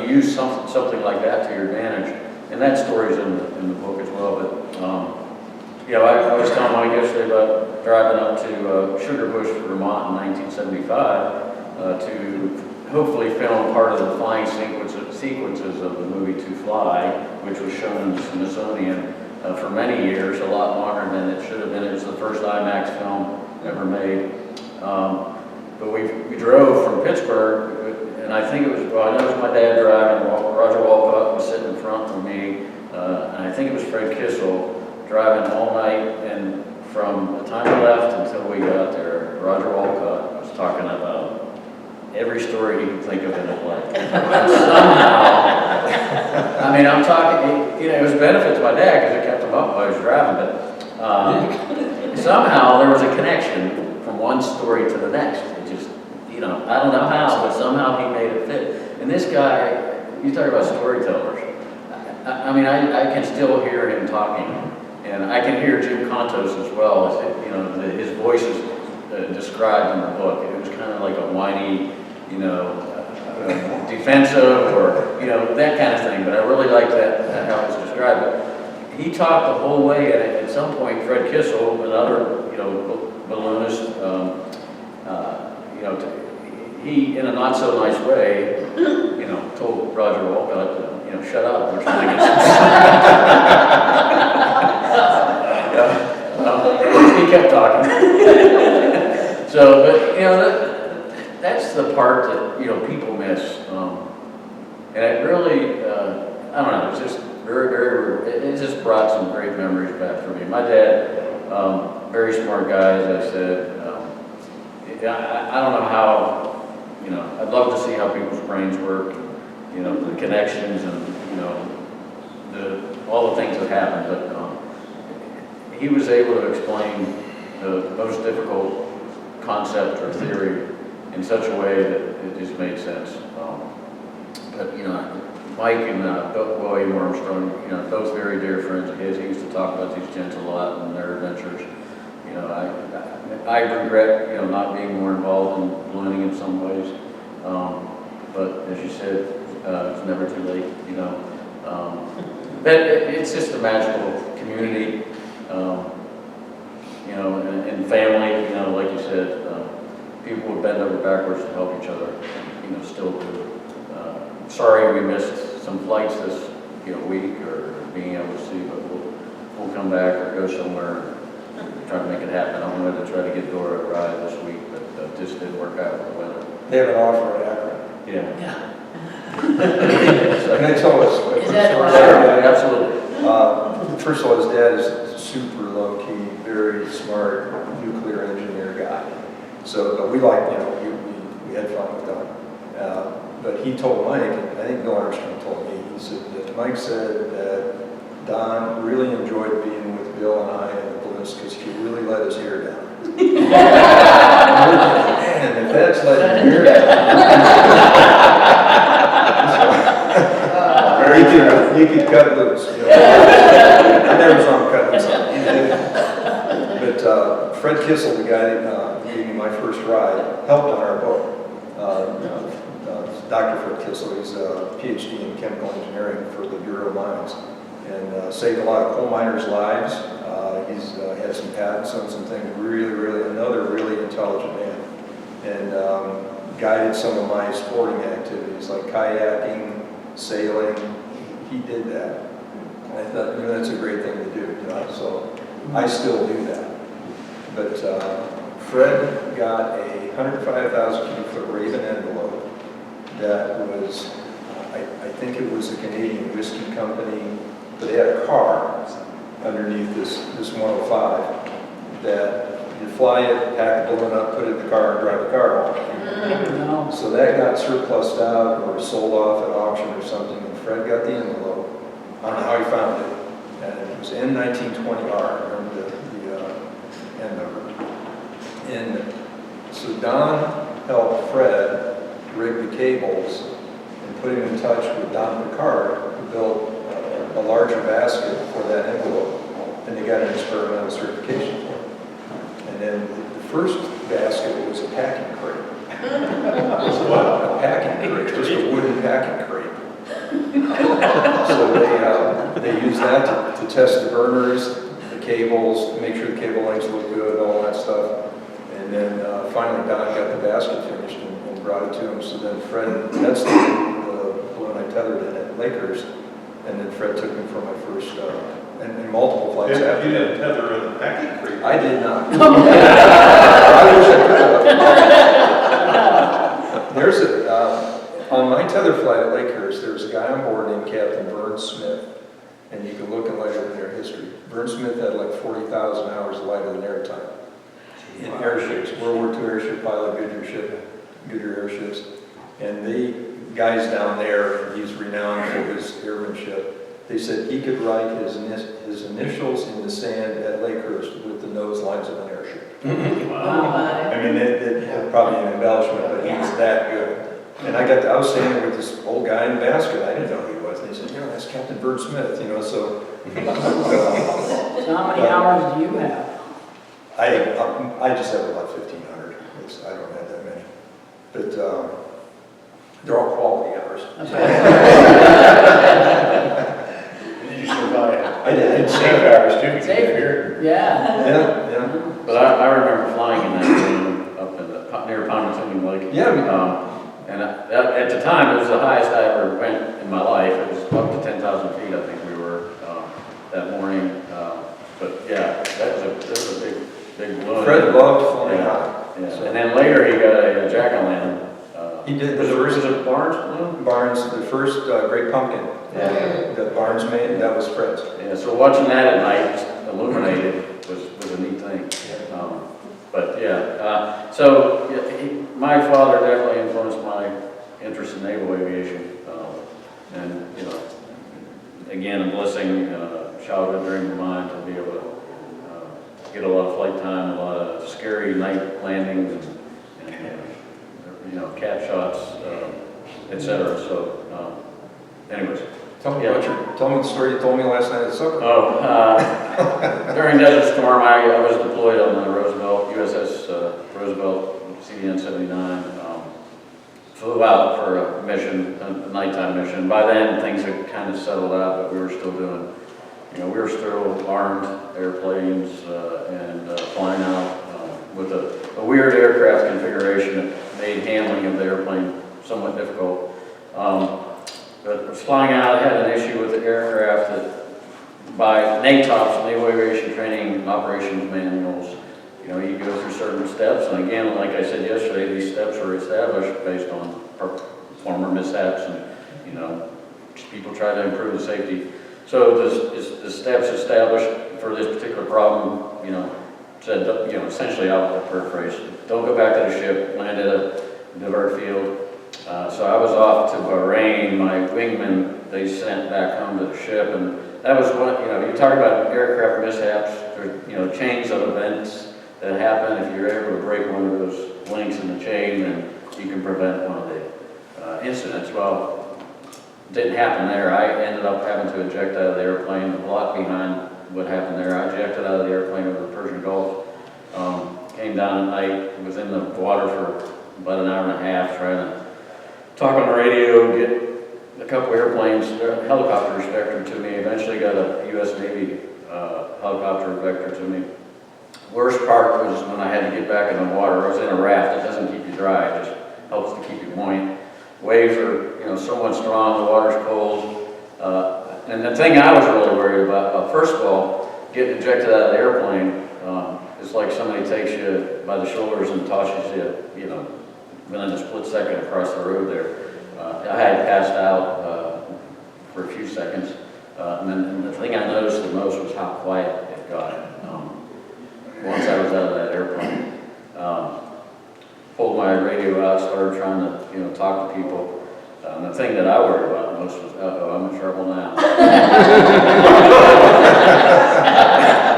use something like that to your advantage, and that story's in the book as well. But I was telling Mike yesterday about driving up to Sugar Bush, Vermont in 1975 to hopefully film part of the flying sequences of the movie To Fly, which was shown in the Smithsonian for many years, a lot longer than it should have been. It was the first IMAX film ever made. But we drove from Pittsburgh, and I think it was, I know it was my dad driving, Roger Walcott was sitting in front of me, and I think it was Fred Kissel driving all night, and from the time we left until we got there, Roger Walcott was talking about every story he could think of in his life. Somehow, I'm talking, it was a benefit to my dad because it kept him up while I was driving, but somehow there was a connection from one story to the next. It just, I don't know how, but somehow he made it fit. And this guy, you talk about storytellers. I can still hear him talking, and I can hear Jim Contos as well. His voice is described in the book. It was kind of like a whiny, defensive, or that kind of thing. But I really liked that how it was described. But he talked the whole way, and at some point, Fred Kissel, another balloonist, you know, he, in a not so nice way, you know, told Roger Walcott to, you know, shut up, we're trying to get some. He kept talking. So, but, you know, that's the part that, you know, people miss. And it really, I don't know, it's just it just brought some great memories back for me. My dad, very smart guy, as I said. I don't know how, you know, I'd love to see how people's brains work, you know, the connections and, you know, all the things that happen, but he was able to explain the most difficult concept or theory in such a way that it just made sense. But, you know, Mike and William Armstrong, you know, both very dear friends of his. He used to talk about these gents a lot and their adventures. You know, I regret, you know, not being more involved in ballooning in some ways. But as you said, it's never too late, you know. But it's just a magical community, you know, and family, you know, like you said, people would bend over backwards to help each other, you know, still do. Sorry we missed some flights this, you know, week or being able to see, but we'll come back or go somewhere and try to make it happen. I wanted to try to get Dora a ride this week, but just didn't work out with the weather. They have an offer at Akron. Yeah. Can I tell us? Is that Sure, right? absolutely. First of all, his dad is a super low-key, very smart nuclear engineer guy. So we like, you know, we had fun with Don. But he told Mike, and I think Bill Armstrong told me, he said that Mike said that Don really enjoyed being with Bill and I and the balloons because he really let his hair down. Man, if that's letting your hair down. You could cut loose. You know? I never saw him cut loose. But Fred Kissel, the guy that gave me my first ride, helped on our boat. Dr. Fred Kissel, he's a PhD in chemical engineering for the Bureau of Mines, and saved a lot of coal miners' lives. He's had some patents on some things. Another really intelligent man, and guided some of my sporting activities like kayaking, sailing. He did that. And I thought, you know, that's a great thing to do. You know? So I still do that. But Fred got a 105,000 cubic foot Raven envelope that was, I think it was a Canadian whiskey company, but they had a car underneath this 105 that you fly it, pack a balloon up, put it in the car, and drive the car home. So that got surplused out or sold off at auction or something, and Fred got the envelope. I don't know how he found it, and it was N1920R, I remember the N number. And so Don helped Fred rig the cables and put him in touch with Don Picard, who built a larger basket for that envelope, and they got an experimental certification for it. And then the first basket was a packing crate. A packing crate, just a wooden packing crate. So they used that to test the burners, the cables, make sure the cable lengths look good, all that stuff. And then finally Don got the basket finished and brought it to him. So then Fred, that's the balloon I tethered in at Lakehurst. And then Fred took me for my first, and multiple flights after You that. didn't tether in the packing crate. I did not. I wish I could have. There's on my tether flight at Lakehurst, there was a guy on board named Captain Vern Smith. And you can look and later in their history. Vern Smith had like 40,000 hours of light and air time in airships, World War II airship pilot, Goodyear airships. And the guys down there, he's renowned for his airmanship. They said he could write his initials in the sand at Lakehurst with the nose lines of an airship. Wow. I mean, it probably an embellishment, but he was that good. And I was standing with this old guy in the basket. I didn't know who he was. And he said, you know, that's Captain Vern Smith, you know, so. So how many hours do you have? I just have about 1,500. I don't have that many. But they're all quality hours. Okay. And you survived. I did. And safe hours too, because Safe. you're here. Yeah. Yeah. But I remember flying in that balloon up in the, I And at the time, it was the highest I ever went in my life. It was up to 10,000 feet, I think we were that morning. But yeah, that was a big balloon. Fred loved flying Yeah. high. Yeah. And then later he got a jack-o'-lantern. He did the Was first it Barnes balloon? Barnes, the first Great Pumpkin that Barnes made, and that was Fred's. Yeah, so watching that at night, just illuminated, was a neat thing. But yeah, so yeah, my father definitely influenced my interest in naval aviation. And, you know, again, a blessing, childhood dream of mine to be able to get a lot of flight time, a lot of scary night landings, and you know, cap shots, etc. So, anyways. Tell me the story you told me last night at supper. During Desert Storm, I was deployed on the Roosevelt, USS Roosevelt, CDN 79. Flew out for a mission, a nighttime mission. By then, things had kind of settled out, but we were still doing, you know, we were still armed airplanes and flying out with a weird aircraft configuration that made handling of the airplane somewhat difficult. But flying out, I had an issue with the aircraft that by NATOPS, Naval Aviation Training and Operations Manuals, you know, you go through certain steps, and again, like I said yesterday, these steps were established based on former mishaps and, you know, people try to improve the safety. So the steps established for this particular problem, you know, said, you know, essentially I'll paraphrase, don't go back to the ship, land at a divert field. So I was off to Bahrain, my wingmen, they sent back home to the ship, and that was what, you know, you talk about aircraft mishaps, there's, you know, chains of events that happen. If you're able to break one of those links in the chain, then you can prevent one of the incidents. Well, it didn't happen there. I ended up having to eject out of the airplane, a lot behind what happened there. I ejected out of the airplane over the Persian Gulf, came down at night, was in the water for about an hour and a half trying to talk on the radio, get a couple airplanes, helicopters vectored to me, eventually got a U.S. Navy helicopter vectored to me. Worst part was when I had to get back in the water. I was in a raft. It doesn't keep you dry, it just helps to keep you buoyant. Waves are, you know, somewhat strong, the water's cold. And the thing I was really worried about, first of all, getting ejected out of the airplane, it's like somebody takes you by the shoulders and tosses you, you know, within a split second across the road there. I had passed out for a few seconds, and the thing I noticed the most was how quiet it got once I was out of that airplane. Pulled my radio out, started trying to, you know, talk to people. The thing that I worried about most was, uh-oh, I'm in trouble now.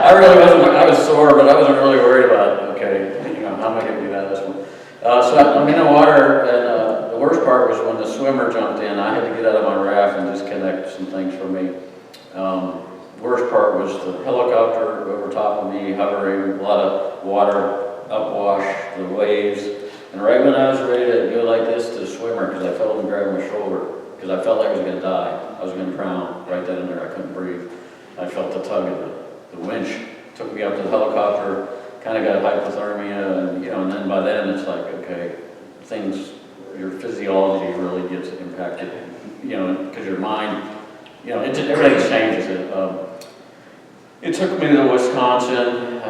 I really wasn't, I was sore, but I wasn't really worried about, okay, you know, how am I going to get out of this one? So I'm in the water, and the worst part was when the swimmer jumped in. I had to get out of my raft and disconnect some things for me. Worst part was the helicopter over top of me, hovering, a lot of water, upwash, the waves. And right when I was ready to go like this to the swimmer, because I felt him grab my shoulder, because I felt like I was going to die. I was going to drown right then and there. I couldn't breathe. I felt the tug of the winch. Took me up to the helicopter, kind of got hypothermia, and, you know, and then by then it's like, okay, things, your physiology really gets impacted, you know, because your mind, you know, everything changes. It took me to Wisconsin.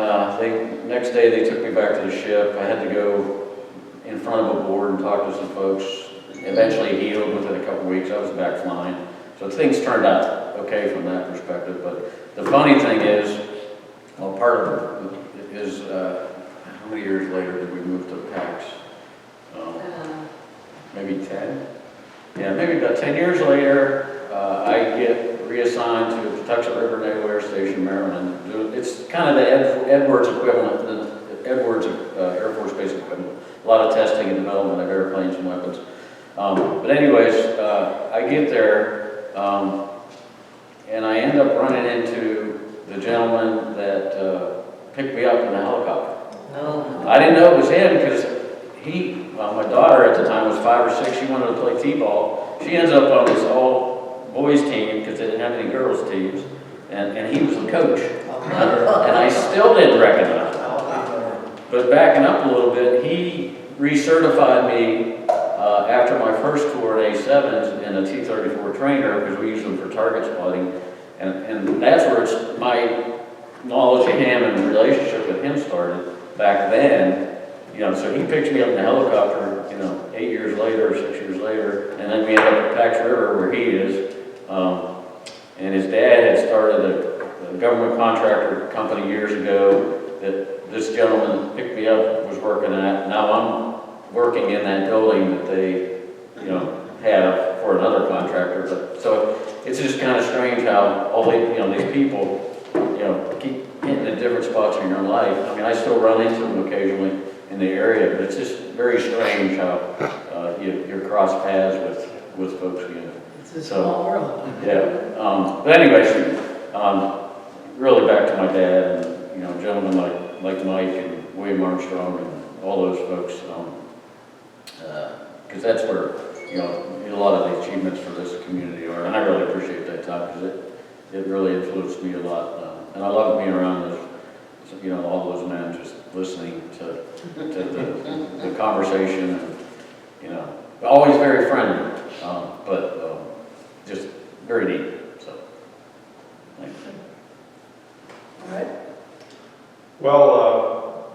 Next day they took me back to the ship. I had to go in front of a board and talk to some folks. Eventually healed within a couple weeks. I was back flying. So things turned out okay from that perspective. But the funny thing is, well, part of it is, how many years later did we move to PAX? Maybe 10? Yeah, maybe about 10 years later, I get reassigned to Patuxent River Naval Air Station, Maryland. It's kind of the Edwards equivalent, the Edwards Air Force Base equivalent. A lot of testing and development of airplanes and weapons. But anyways, I get there, and I end up running into the gentleman that picked me up in the helicopter. No. I didn't know it was him because my daughter at the time was 5 or 6. She wanted to play t-ball. She ends up on this all-boys team because they didn't have any girls teams, and he was the coach. And I still didn't recognize him. But backing up a little bit, he recertified me after my first tour at A7s in a T-34 trainer, because we use them for target spotting, and that's where my knowledge of him and relationship with him started back then. So he picked me up in a helicopter, 8 years later, 6 years later, and then we ended up at Pax River where he is. And his dad had started a government contractor company years ago that this gentleman picked me up, was working at. Now I'm working in that building that they, had for another contractor. But so it's just kind of strange how all these people, keep hitting at different spots in your life. I mean, I still run into them occasionally in the area, but it's just very strange how you cross paths with folks. It's a small world. Yeah. But anyways, really back to my dad and gentlemen like Mike and William Armstrong and all those folks, because that's where a lot of the achievements for this community are, and I really appreciate that talk because it really influenced me a lot, and I love being around those. All those men just listening to the conversation, and, always very friendly, but just very neat. So, thanks. All right. Well,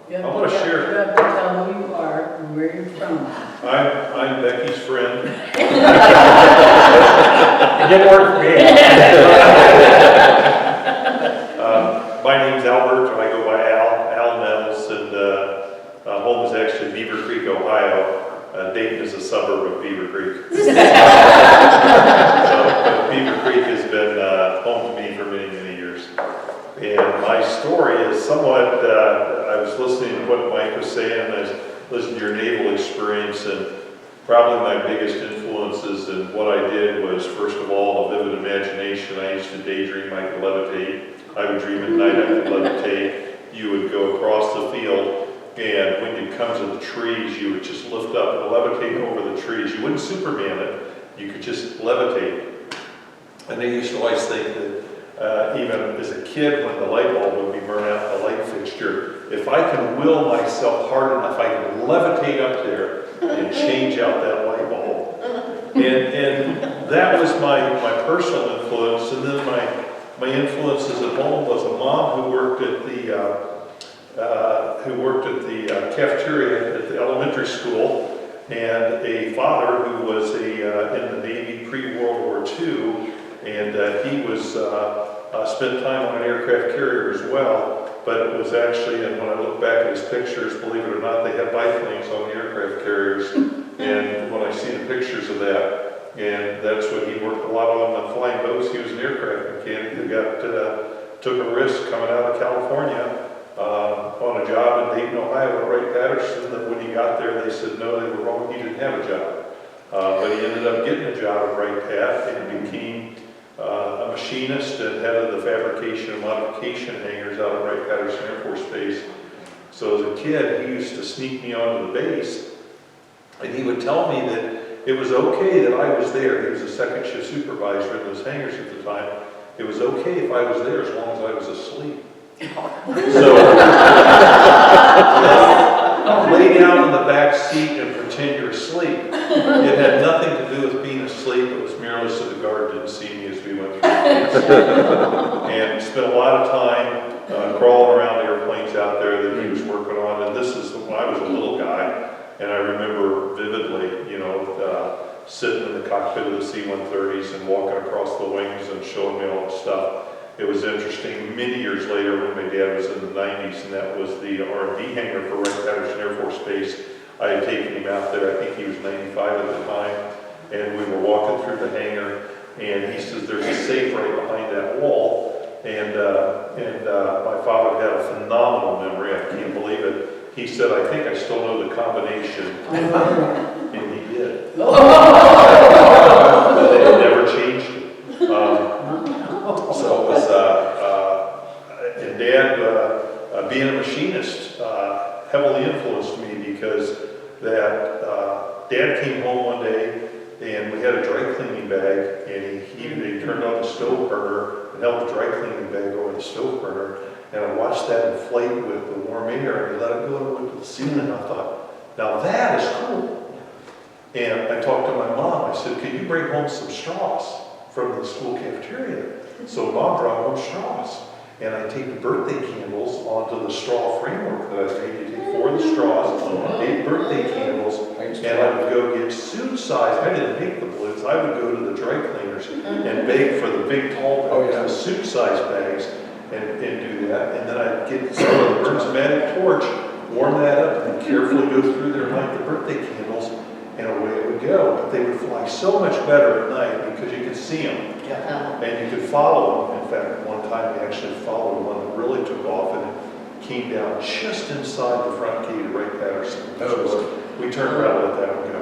You have I wanna to- share- You have to tell who you are and where you're from. I'm Becky's friend. It didn't work for me. My name's Albert, and I go by Al Nettles, and home is actually Beaver Creek, Ohio. Dayton is a suburb of Beaver Creek. But Beaver Creek has been home to me for many, many years. And my story is somewhat, I was listening to what Mike was saying, and I was listening to your naval experience, and probably my biggest influences in what I did was, first of all, a vivid imagination. I used to daydream I could levitate. I would dream at night I could levitate. You would go across the field, and when you come to the trees, you would just lift up and levitate over the trees. You wouldn't Superman it, you could just levitate. And they used to always think that even as a kid, when the light bulb would be burned out in the light fixture, if I can will myself hard enough, I can levitate up there and change out that light bulb. And that was my personal influence. And then my influences at home was a mom who worked at the cafeteria at the elementary school, and a father who was in the Navy pre-World War II, and he was spent time on an aircraft carrier as well. But it was actually, and when I look back at his pictures, believe it or not, they had biplanes on the aircraft carriers. And when I see the pictures of that, and that's what he worked a lot on the flying boats. He was an aircraft mechanic that took a risk coming out of California on a job in Dayton, Ohio with Wright Patterson. That when he got there, they said no, they were wrong. He didn't have a job, but he ended up getting a job at Wright Pat and became a machinist and head of the fabrication and modification hangars out at Wright Patterson Air Force Base. So as a kid, he used to sneak me onto the base, and he would tell me that it was okay that I was there. He was a second shift supervisor in those hangars at the time. It was okay if I was there as long as I was asleep. So, lay down in the back seat and pretend you're asleep. It had nothing to do with being asleep. It was merely so the guard didn't see me as we went through the and spent a lot of time crawling around airplanes out there that he was working on. And this is when I was a little guy. And I remember vividly, sitting in the cockpit of the C-130s and walking across the wings and showing me all the stuff. It was interesting. Many years later, when my dad was in the 90s, and that was the R&D hangar for Wright Patterson Air Force Base, I had taken him out there. I think he was 95 at the time, and we were walking through the hangar, and he says, "There's a safe right behind that wall." And my father had a phenomenal memory. I can't believe it. He said, "I think I still know the combination," and he did. But they had never changed it. So it was, and Dad, being a machinist, heavily influenced me because Dad came home one day and we had a dry cleaning bag, and he turned on the stove burner and held the dry cleaning bag over the stove burner. And I watched that inflate with the warm air, and he let it go to the ceiling. I thought, now that is cool. And I talked to my mom, I said, can you bring home some straws from the school cafeteria? So Mom brought home straws. And I take the birthday candles onto the straw framework that I made. You take 4 of the straws, 8 birthday candles, and I would go get suit size. I didn't make the balloons. I would go to the dry cleaners and beg for the big tall bags, the suit size bags, and do that. And then I'd get some of the Bernzomatic torch, warm that up, and carefully go through there and light the birthday candles, and away it would go. But they would fly so much better at night because you could see them. And you could follow them. In fact, one time we actually followed one that really took off, and it came down just inside the front gate of Ray Patterson. We turned around and let that one go.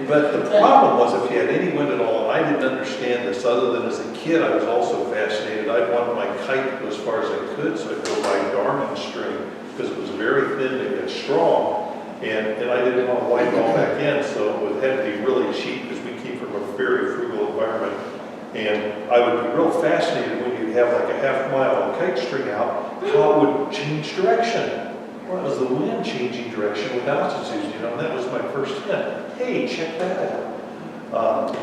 But the problem was, if you had any wind at all, and I didn't understand this, other than as a kid I was also fascinated. I'd want my kite to go as far as I could, so I'd go by Darman string, because it was very thin and yet strong. And I didn't want to wipe it all back in, so it had to be really cheap because we came from a very frugal environment. And I would be real fascinated when you'd have like a half-mile of kite string out, how it would change direction. Well, it was the wind changing direction with altitude, you know, and that was my first hint. Hey, check that out.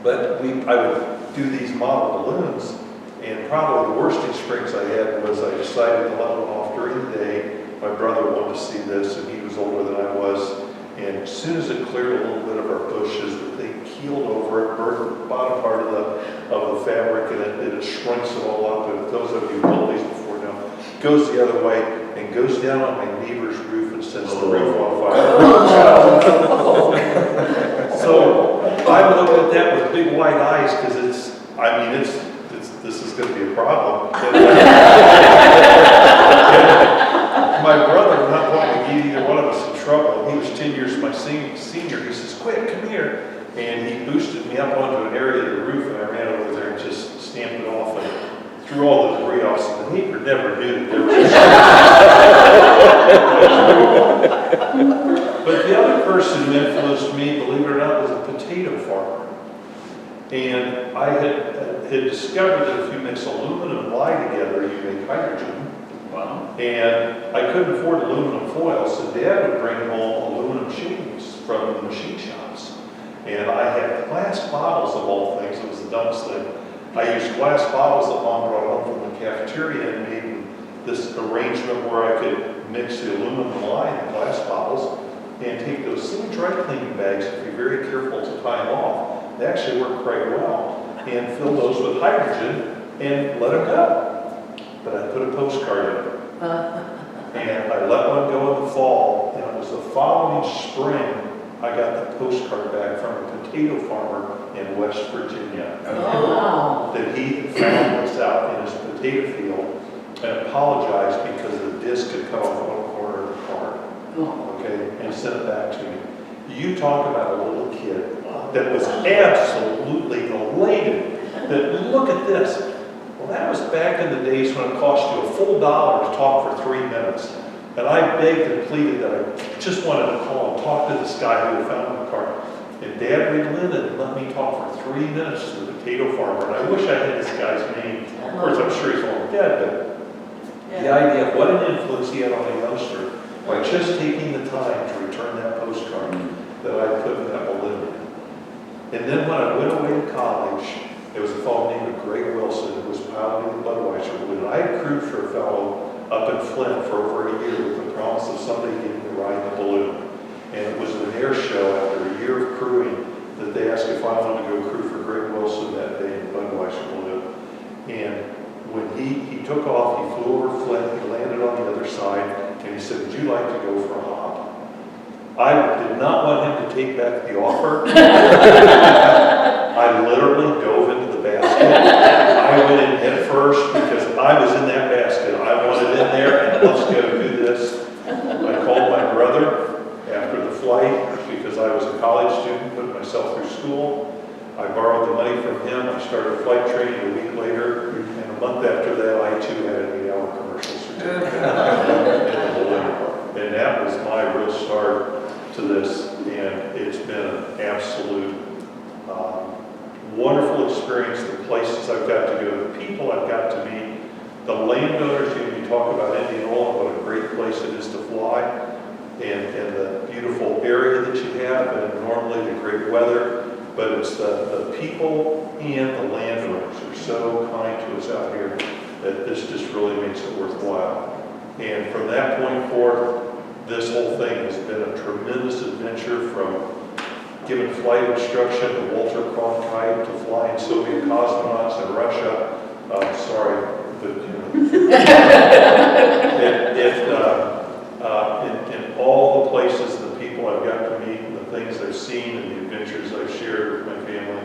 But I would do these model balloons, and probably the worst experience I had was I decided to let one off during the day. My brother wanted to see this, and he was older than I was. And as soon as it cleared a little bit of our bushes, the thing keeled over it, burned the bottom part of the fabric, and it shrinks it all up. And those of you who built these before know, goes the other way and goes down on my neighbor's roof and sets the roof on fire. So I'm looking at that with big wide eyes because this is going to be a problem. My brother, not wanting to get either one of us in trouble, he was 10 years my senior. He says, quick, come here. And he boosted me up onto an area of the roof, and I ran over there and just stamped it off and threw all the debris off. So the neighbor never knew that there was. But the other person who influenced me, believe it or not, was a potato farmer. And I had discovered that if you mix aluminum and lye together, you make hydrogen. Wow. And I couldn't afford aluminum foil, so Dad would bring home aluminum shavings from the machine shops. And I had glass bottles of all things. It was the dumbest thing. I used glass bottles that Mom brought home from the cafeteria and made this arrangement where I could mix the aluminum and lye in the glass bottles and take those same dry cleaning bags and be very careful to tie them off. They actually work quite well. And fill those with hydrogen and let them go. But I put a postcard in it. And I let one go in the fall, and it was the following spring I got the postcard back from a potato farmer in West Virginia. That he found this out in his potato field and apologized because the disc had come off one corner of the card. Okay, and sent it back to me. You talk about a little kid that was absolutely elated that, look at this. Well, that was back in the days when it cost you a full $1 to talk for 3 minutes. And I begged and pleaded that I just wanted to call and talk to this guy who had found the card. And Dad relented and let me talk for 3 minutes to the potato farmer. And I wish I had this guy's name. Of course, I'm sure he's long dead, but the idea of what an influence he had on a youngster by just taking the time to return that postcard that I put in that balloon. And then when I went away to college, there was a fellow named Greg Wilson who was piloting the Budweiser balloon. I had crewed for a fellow up in Flint for over a year with the promise of somebody getting to ride the balloon. And it was an air show after a year of crewing that they asked if I wanted to go crew for Greg Wilson that day in the Budweiser balloon. And when he took off, he flew over Flint, he landed on the other side, and he said, would you like to go for a hop? I did not want him to take back the offer. I literally dove into the basket. I went in head first because I was in that basket. I wanted in there and let's go do this. I called my brother after the flight because I was a college student, putting myself through school. I borrowed the money from him. I started flight training a week later. And a month after that, I too had an 8-hour commercial certificate. And that was my real start to this. And it's been an absolute wonderful experience, the places I've got to go, the people I've got to meet, the landowners who you talk about Indianola, what a great place it is to fly, and the beautiful area that you have, and normally the great weather, but it's the people and the landowners are so kind to us out here that this just really makes it worthwhile. And from that point forth, this whole thing has been a tremendous adventure, from giving flight instruction to Walter Cronkite to flying Soviet cosmonauts in Russia. Sorry, but you know, in all the places, the people I've got to meet, and the things I've seen, and the adventures I've shared with my family,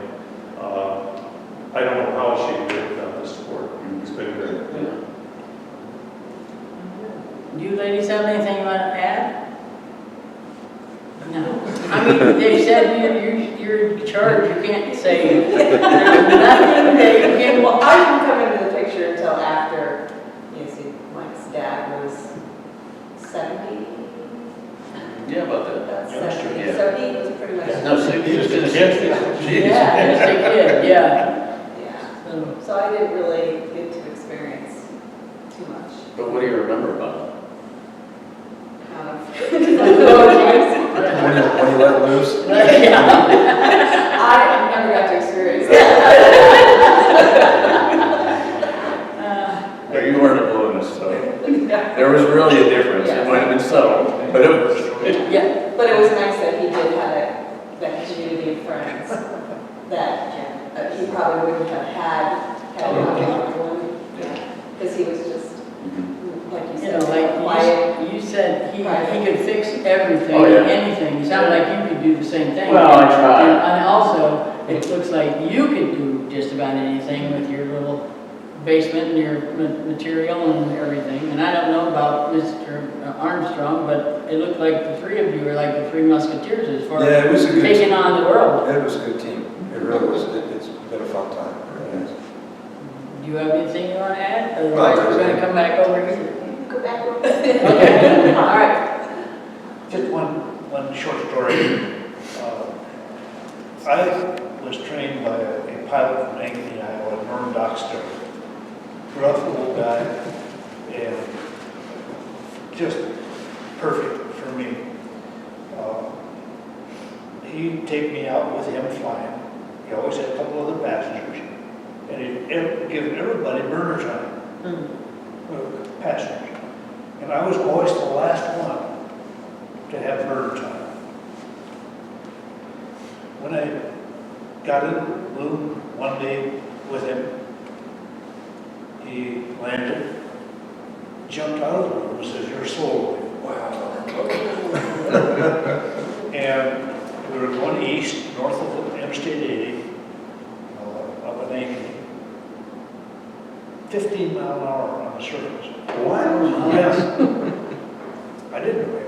I don't know how she could live without this sport. It's been great. Do you ladies have anything you want to add? No. I mean, they said you're in charge, you can't say, there's nothing that you can, Well, I didn't come into the picture until after, you see, Mike's dad was 70. Yeah, about that. About Yeah, 70. yeah. So he was pretty much. No, He was just a kid. yeah, just a kid, yeah. Yeah. So I didn't really get to experience too much. But what do you remember about it? When you let loose. I never got to experience No, you weren't a balloonist, so there was really a difference. It might have been subtle, but it was. Yeah. But it was nice that he did have that community of friends that he probably wouldn't have had he not been on the balloon. Because he was just, like you You said, know, like quiet. you said, he could fix everything, Oh, yeah. anything. It sounded like you could do the same thing. Well, I tried. And also, it looks like you could do just about anything with your little basement and your material and everything. And I don't know about Mr. Armstrong, but it looked like the three of you were like the three musketeers as far Yeah, it was a as good taking team. on the world. It was a good team. It really was. It's been a fun time. It is. Do you have anything you want to add? Otherwise, we're going to come back over here. Go back over. Okay. All right. Just one short story. I was trained by a pilot from Ankeny, Iowa, Norm Dockster. Rough old guy, and just perfect for me. He'd take me out with him flying. He always had a couple other passengers, and he'd give everybody burner time. Passengers. And I was always the last one to have burner time. When I got in the balloon one day with him, he landed, jumped out of the balloon and says, "You're slow." Wow. And we were going east, north of Interstate 80, up in Ankeny. 15 mile an hour on the surface. What? Yes. I didn't know it.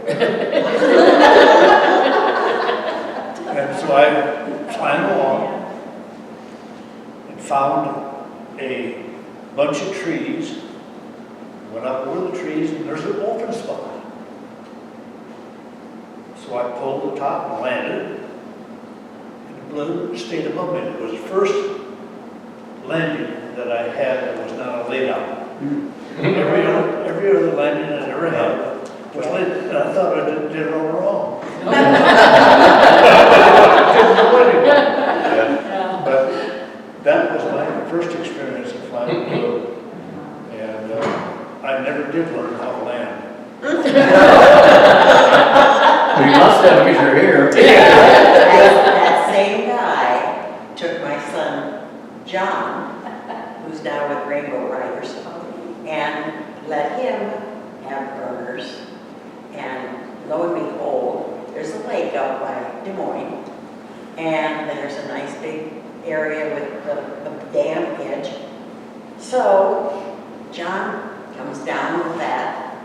And so I climbed along and found a bunch of trees, went up over the trees, and there's an open spot. So I pulled the top and landed, and the balloon stayed above me. It was the first landing that I had that was not a lay down. Every other landing I ever had was laid, and I thought I did it all wrong. But that was my first experience of flying a balloon, and I never did learn how to land. You must have because you're here. That same guy took my son, John, who's now with Rainbow Riders, and let him have burners. And lo and behold, there's a lake out by Des Moines, and there's a nice big area with the dam edge. So John comes down with that,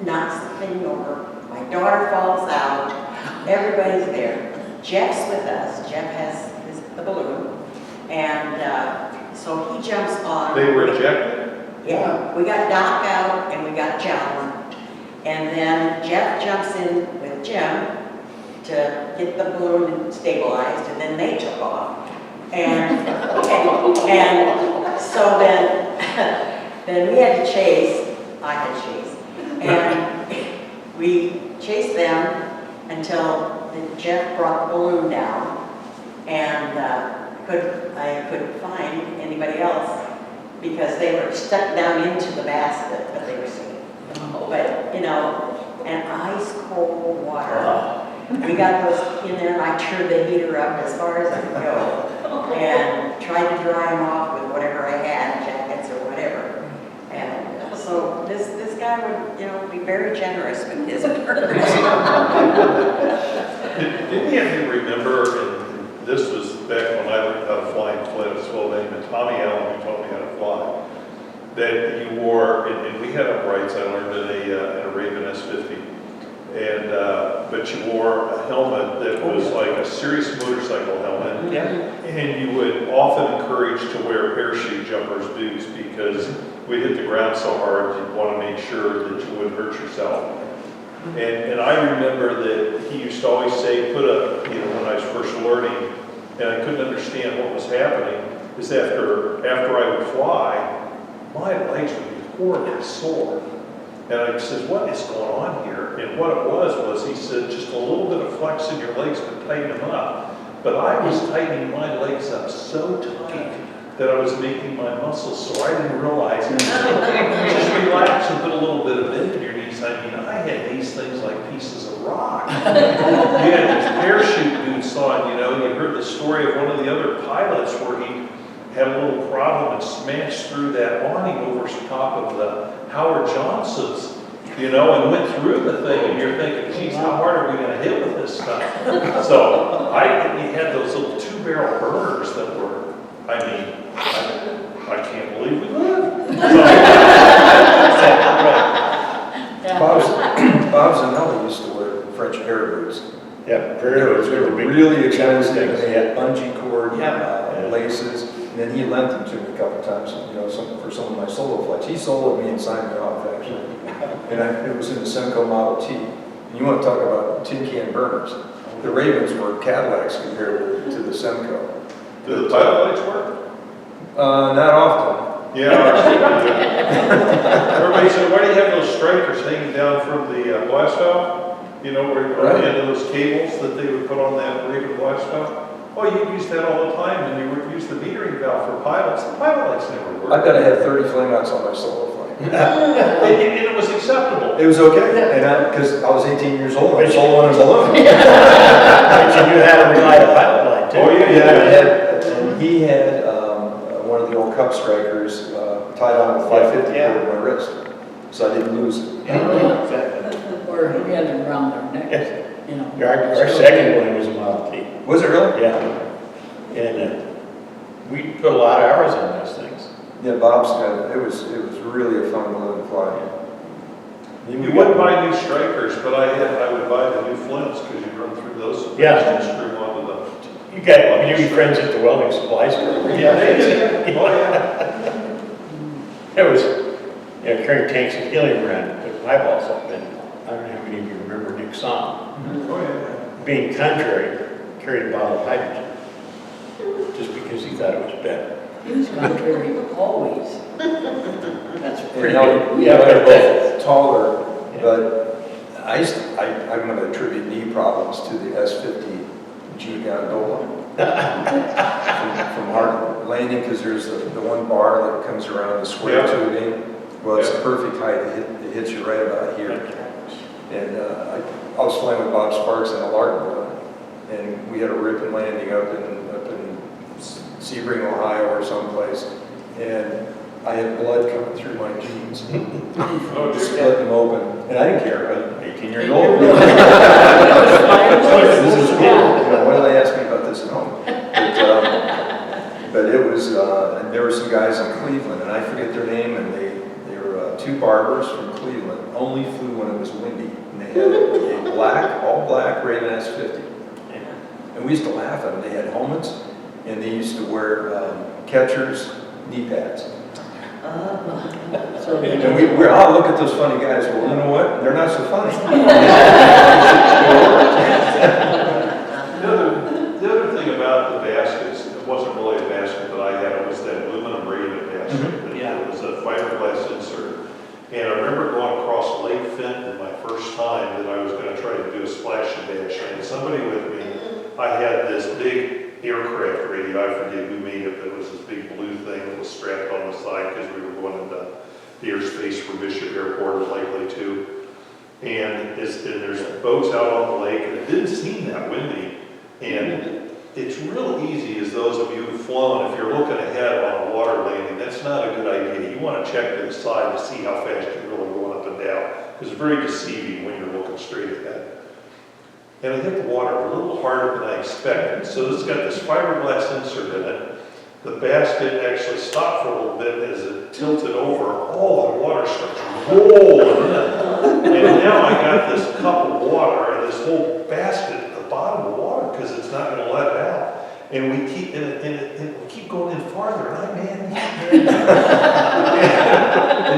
knocks the thing over. My daughter falls out. Everybody's there. Jeff's with us. Jeff has the balloon. And so he jumps on. They were ejected? Yeah, we got Doc out and we got John. And then Jeff jumps in with Jim to get the balloon stabilized, and then they took off. And so then we had to chase I had chased. And we chased them until Jeff brought the balloon down, and I couldn't find anybody else because they were stuck down into the basket that they were singing. But, you know, and ice cold water. We got those in there, and I turned the heater up as far as I could go, and tried to dry them off with whatever I had, jackets or whatever. And so this guy would, you know, be very generous with his burgers. Didn't you remember, and this was back when I learned how to fly in Flint, name and Tommy Allen, who taught me how to fly, that you wore, and we had uprights, I learned in a Raven S50, and but you wore a helmet that was like a serious motorcycle helmet, and you would often encourage to wear parachute jumpers boots because we hit the ground so hard, you'd want to make sure that you wouldn't hurt yourself. And I remember that he used to always say, when I was first learning, and I couldn't understand what was happening, is after I would fly, my legs would be horribly sore. And I said, what is going on here? And what it was he said, just a little bit of flex in your legs could tighten them up. But I was tightening my legs up so tight that I was making my muscles sore. I didn't realize it. Just relax and put a little bit of bend in your knees. I mean, I had these things like pieces of rock. You had these parachute boots on, you know. You heard the story of one of the other pilots where he had a little problem and smashed through that awning over top of the Howard Johnson's, you know, and went through the thing, and you're thinking, geez, how hard are we going to hit with this stuff? So he had those little 2-barrel burners that were, I can't believe we lived. Bob Zanelli used to wear French air boots. Yeah, They were really expensive. things. They had bungee cord laces, and then he lent them to me a couple of times, you know, for some of my solo flights. He soloed me and signed me off, actually. And it was in the Simcoe Model T. And you want to talk about tin can burners. The Ravens were Cadillacs compared to the Simcoe. Do the pilot lights work? Not often. Yeah. Everybody said, why do you have those strikers hanging down from the blast valve? You know, where at the end of those cables that they would put on that Raven blast valve? Oh, you use that all the time, and you would use the metering valve for pilots. The pilot lights never work. I've got to have 30 flameouts on my solo flight. And it was acceptable. It was okay, and because I was 18 years old, I was soloing a balloon. But you knew how to relight a pilot light too. Oh, yeah. And he had one of the old Cup strikers tied on with 550 cord on my wrist, so I didn't lose it. Yeah, exactly. Or he had them around their necks, you know. Our second one was a Model T. Was it really? Yeah. And we put a lot of hours in those things. Yeah, Bob's got it. It was really a fun balloon to fly. You wouldn't buy new strikers, but I would buy the new flints because you run through those. Yeah. And screw onto them. You got your friends at the welding supply store. Yeah. Oh, yeah. It was, carrying tanks of helium around, put eyeballs up, and I don't know how many of you remember Nick Somm. Oh, yeah. Being contrary, carried a bottle of hydrogen, just because he thought it was better. He was contrary always. That's And pretty now, good. yeah, they're they're both taller, Yeah. but I'm going to attribute knee problems to the S50 G gondola from hard landing, because there's the one bar that comes around the square tubing. Well, it's the perfect height. It hits you right about here. And I was flying with Bob Sparks in a Lark balloon, and we had a rip and landing up in Sebring, Ohio, or someplace, and I had blood coming through my jeans. Oh, Just dear. split them open, and I didn't care. I was 18 years old. This is cool. Why do they ask me about this at home? But it was, and there were some guys in Cleveland, and I forget their name, and they were two barbers from Cleveland, only flew when it was windy, and they had a all black Raven S50. And we used to laugh at them. They had helmets, and they used to wear catchers, knee pads. So And we're look at those funny guys. Well, you know what? They're not so funny. The other thing about the baskets, it wasn't really a basket that I had, it was that aluminum Raven basket. It was a fiberglass insert. And I remember first time that I was gonna try to do a splash and dash. I had somebody with me. I had this big aircraft radio, I forget who made it, but it was this big blue thing that was strapped on the side because we were going into the airspace for Bishop Airport, or likely to. And there's boats out on the lake, and it didn't seem that windy. And it's real easy, as those of you who've flown, if you're looking ahead on a water landing, that's not a good idea. You want to check to the side to see how fast you're really going up and down, because it's very deceiving when you're looking straight ahead. And I hit the water a little harder than I expected. So this has got this fiberglass insert in it. The basket actually stopped for a little bit as it tilted over. All the water starts rolling in. And now I got this cup of water and this whole basket at the bottom of the water because it's not going to let it out. And we keep we keep going in farther, and I'm and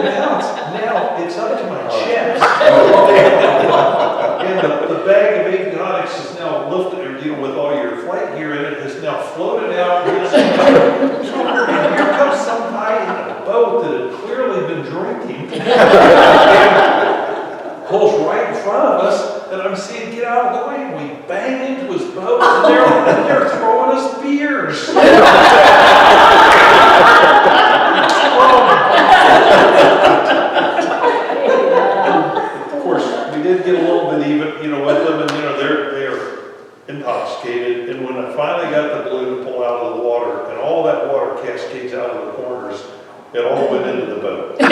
now it's up to my chest. And the bag of avionics is now lifted, or with all your flight gear in it, is now floated out. And here comes some guy in a boat that had clearly been drinking. Pulls right in front of us, and I'm seeing, get out of the way, and we bang into his boat, and they're throwing us beers. Of course, we did get a little bit even, with them, and they're intoxicated. And when I finally got the balloon to pull out of the water, and all that water cascades out of the corners, it all went into the boat. The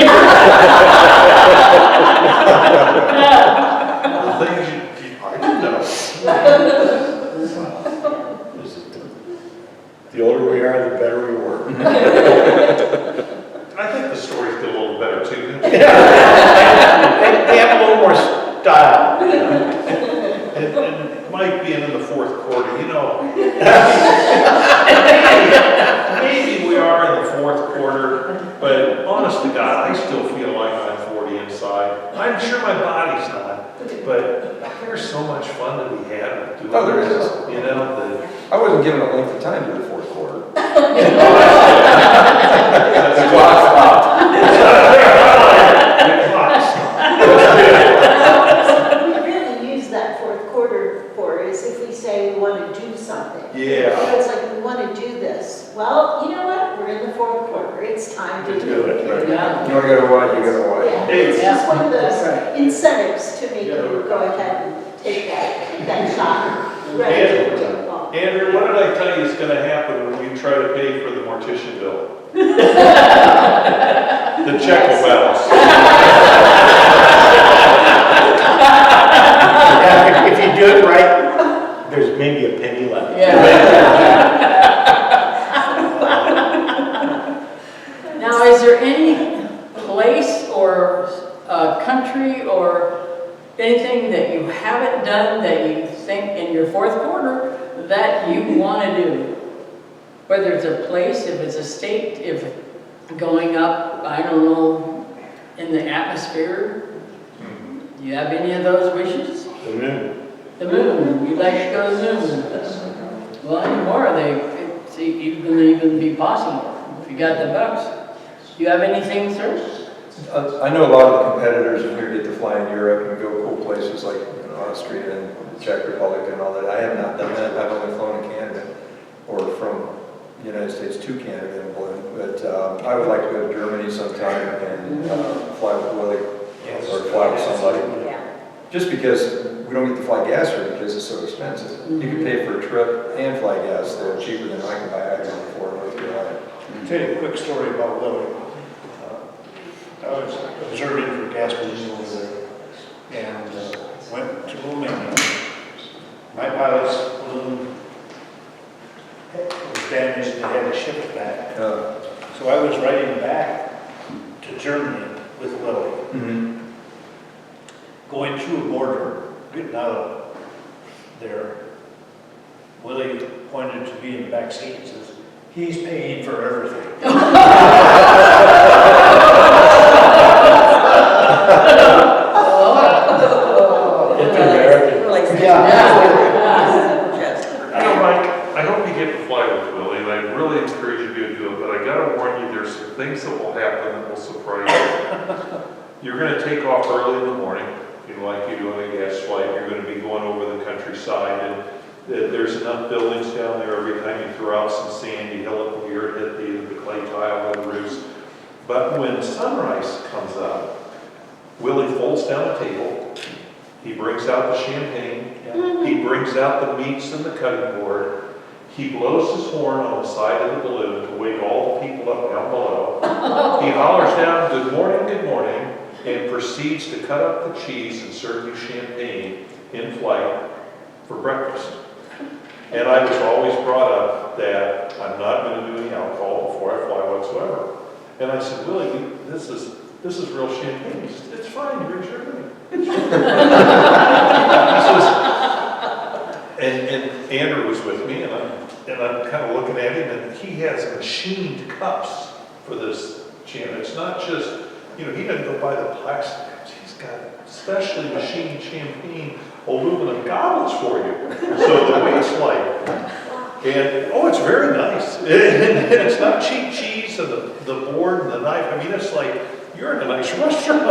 things I didn't know. The older we are, the better we work. I think the stories get a little better too. They have a little more style. And Mike being in the fourth quarter, maybe we are in the fourth quarter, but honest to God, I still feel like I'm 40 inside. I'm sure my body's not, but there's so much fun to be had with doing Oh, there this, is. I wasn't given a length of time to the fourth quarter. The clock stopped. What we really use that fourth quarter for is if we say we want to do something. Yeah. So it's like, we want to do this. Well, you know what? We're in the fourth quarter. It's time to do it. Right. Yeah. You want to go to what, you go to what. Yeah, it's just one of That's those right. incentives to make you go ahead and take that shot. Right. Andrew, what did I tell you is going to happen when you try to pay for the mortician bill? The check will bounce. Yeah, if you do it right, there's maybe a penny left. Yeah. Now, is there any place or country or anything that you haven't done that you think in your fourth quarter that you want to do? Whether it's a place, if it's a state, if going up, I don't know, in the atmosphere. Do you have any of those wishes? The moon. The moon, you'd like to go to the moon. Well, anymore, it's even be possible if you got the bucks. Do you have anything, sir? I know a lot of the competitors in here get to fly in Europe and go cool places like Austria and the Czech Republic and all that. I have not done that. I've only flown to Canada or from the United States to Canada in a balloon. But I would like to go to Germany sometime and fly with Willie or fly with somebody. Yeah. Just because we don't get to fly gas here because it's so expensive. You can pay for a trip and fly gas there cheaper than I can buy out here before North Carolina. I'll tell you a quick story about Willie. I was observing for gas balloons over there and went to Romania. My pilot's balloon was damaged and they had to ship it back. So I was riding back to Germany with Willie. Going through a border, getting out of there, Willie pointed to me in the back seat and says, "He's paying for everything." It's American. Mike, I hope you get to fly with Willie, and I really encourage you to do it, but I gotta warn you, there's some things that will happen that will surprise you. You're gonna take off early in the morning, and like you do on a gas flight, you're going to be going over the countryside, and there's enough buildings down there every time you throw out some sandy hill where you're hit the clay tile on the roofs. But when sunrise comes up, Willie folds down a table, he brings out the champagne, he brings out the meats and the cutting board, he blows his horn on the side of the balloon to wake all the people up down below. He hollers down, good morning, and proceeds to cut up the cheese and serve you champagne in flight for breakfast. And I was always brought up that I'm not going to do any alcohol before I fly whatsoever. And I said, Willie, this is real champagne. He said, it's fine, you're in Germany. He says, and Andrew was with me, and I'm kind of looking at him, and he has machined cups for this champagne. It's not just, he doesn't go buy the plastic cups. He's got specially machined champagne aluminum goblets for you. So the waist light. And, it's very nice. And it's not cheap cheese and the board and the knife. I mean, it's like, you're in a nice restaurant.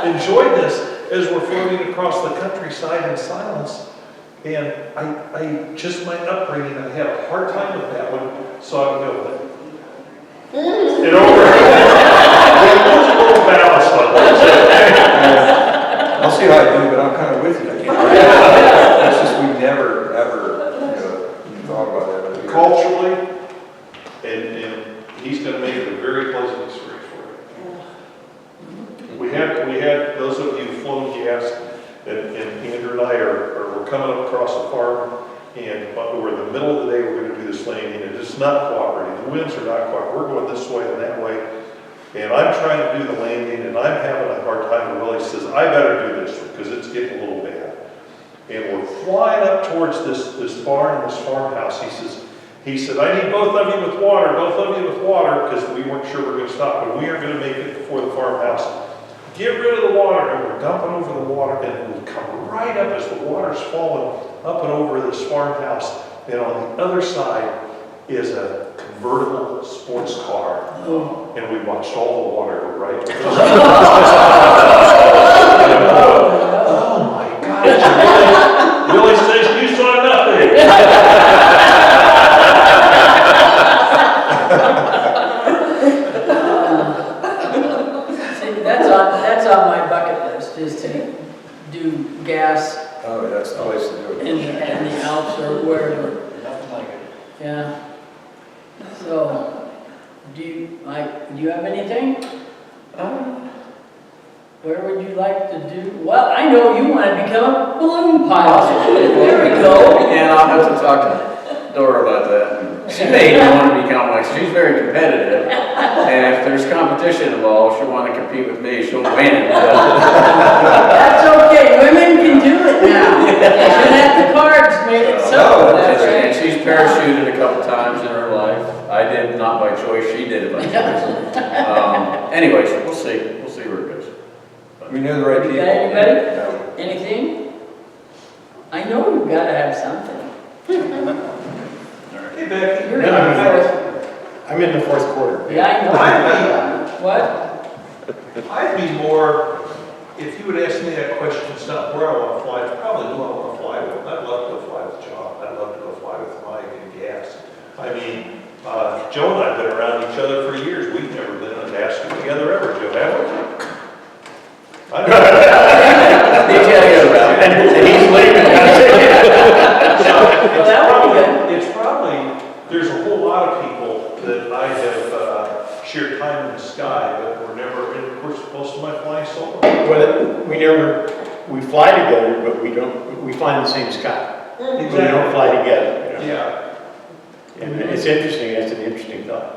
Enjoy this as we're floating across the countryside in silence. And I just my upbringing, I had a hard time with that one. So I would go, and over. There's a little ballast on this. I'll see how I do, but I'm kind of with you. It's just we never, ever, thought about that. Culturally, and he's going to make it a very pleasant experience for you. We had those of you who've flown gas, and Andrew and I we're coming up across the farm, and we're in the middle of the day, we're going to do this landing, and it's not cooperating. The winds are not cooperating. We're going this way and that way. And I'm trying to do the landing, and I'm having a hard time. And Willie says, I better do this because it's getting a little bad. And we're flying up towards this barn, this farmhouse. He said, I need both of you with water, because we weren't sure we were going to stop, but we aren't going to make it before the farmhouse. Get rid of the water. And we're dumping over the water, and we come right up as the water's falling up and over this farmhouse. And on the other side is a convertible sports car. And we watched all the water go right to oh my gosh. Willie says, you saw nothing. See, that's on my bucket list, is to do gas Oh, that's the place to do it. in the Alps or wherever. Nothing like it. Yeah. So, do you have anything? Where would you like to do? Well, I know you want to become a balloon pilot. There we go. And I'll have to talk to Dora about that. She may even want to become she's very competitive. And if there's competition involved, she'll want to compete with me. She'll win. That's okay. Women can do it now. Jeanette the cards made it so. That's right. And she's parachuted a couple times in her life. I did, not by choice. She did it by choice. Anyways, we'll see. We'll see where it goes. We knew the right people. Anybody? No. Anything? I know you've got to have something. Hey, Becky. You're in the fourth. I'm in the fourth quarter. Yeah, I know. What? I'd be more, if you would ask me that question, it's not where I want to fly, it's probably who I want to fly with. I'd love to go fly with John. I'd love to go fly with Mike and Gas. I mean, Joe and I have been around each other for years. We've never been in a basket together ever, Joe, have we? I know. He's leaving. Well, that would be good. It's probably, there's a whole lot of people that I have shared time in the sky, but we're never, and of course, most of my flying solo. Well, we fly together, but we fly in the same sky. Exactly. We don't fly together. You know? Yeah. And it's interesting, it's an interesting thought.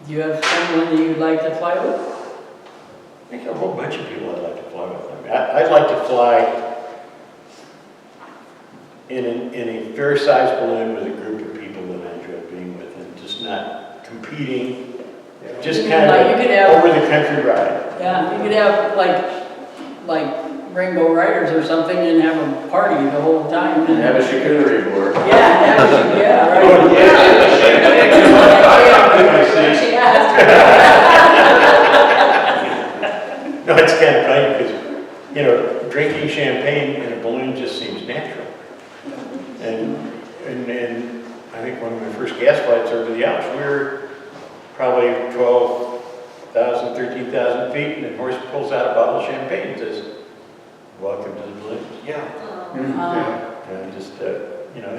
Do you have someone that you'd like to fly with? I think a whole bunch of people I'd like to fly with. I'd like to fly in a fair-sized balloon with a group of people that I enjoy being with, and just not competing, just You mean kind like of you could have- over the country ride. Yeah, you could have like Rainbow Riders or something and have a party the whole time. And have a charcuterie board. Yeah, right. Oh, Yeah. No, it's kind of funny because, you know, drinking champagne in a balloon just seems natural. And I think one of my first gas flights over the Alps, we were probably 12,000, 13,000 feet, and the horse pulls out a bottle of champagne and says, "Welcome to the balloons." Yeah. And just, you know,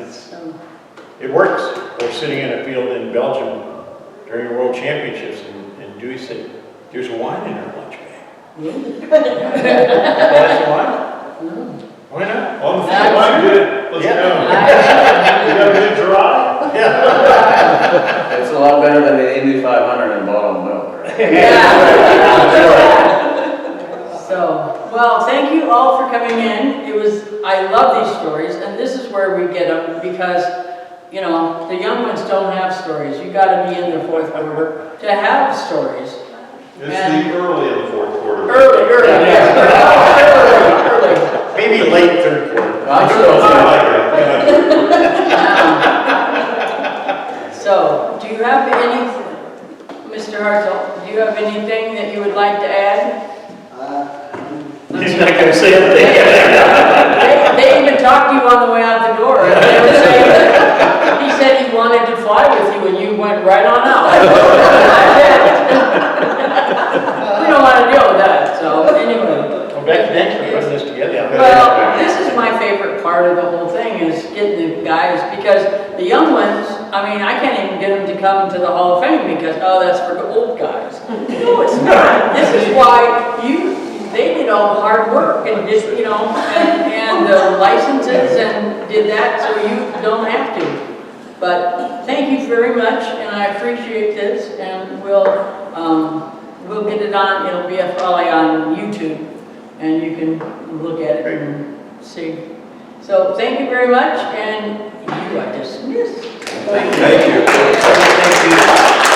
it works. I was sitting in a field in Belgium during the World Championships, and Dewey said, "There's wine in our lunch bag." Glass of wine? No. Why not? On the field, I'm good. Let's Yeah. go. You got a good dry? Yeah. It's a lot better than the Indy 500 in bottled milk, right? So, well, thank you all for coming in. I love these stories, and this is where we get them because, you know, the young ones don't have stories. You got to be in the fourth quarter to have stories. It's the early in the fourth quarter. Early, yes. Early. Maybe late third quarter. I'm still So, do you have Mr. Hartzell, do you have anything that you would like to add? He's not going to say anything. They even talked to you on the way out the door. And they were saying that he said he wanted to fly with you and you went right on out. We don't want to deal with that, so anyway. Well, Becky, thanks for putting this together. Well, this is my favorite part of the whole thing is getting the guys, because the young ones, I mean, I can't even get them to come to the Hall of Fame because, oh, that's for the old guys. No, it's not. This is why they did all the hard work and just, you know, and the licenses and did that so you don't have to. But thank you very much, and I appreciate this, and we'll get it on, it'll be probably on YouTube, and you can look at it and see. So thank you very much, and you are dismissed. Thank you.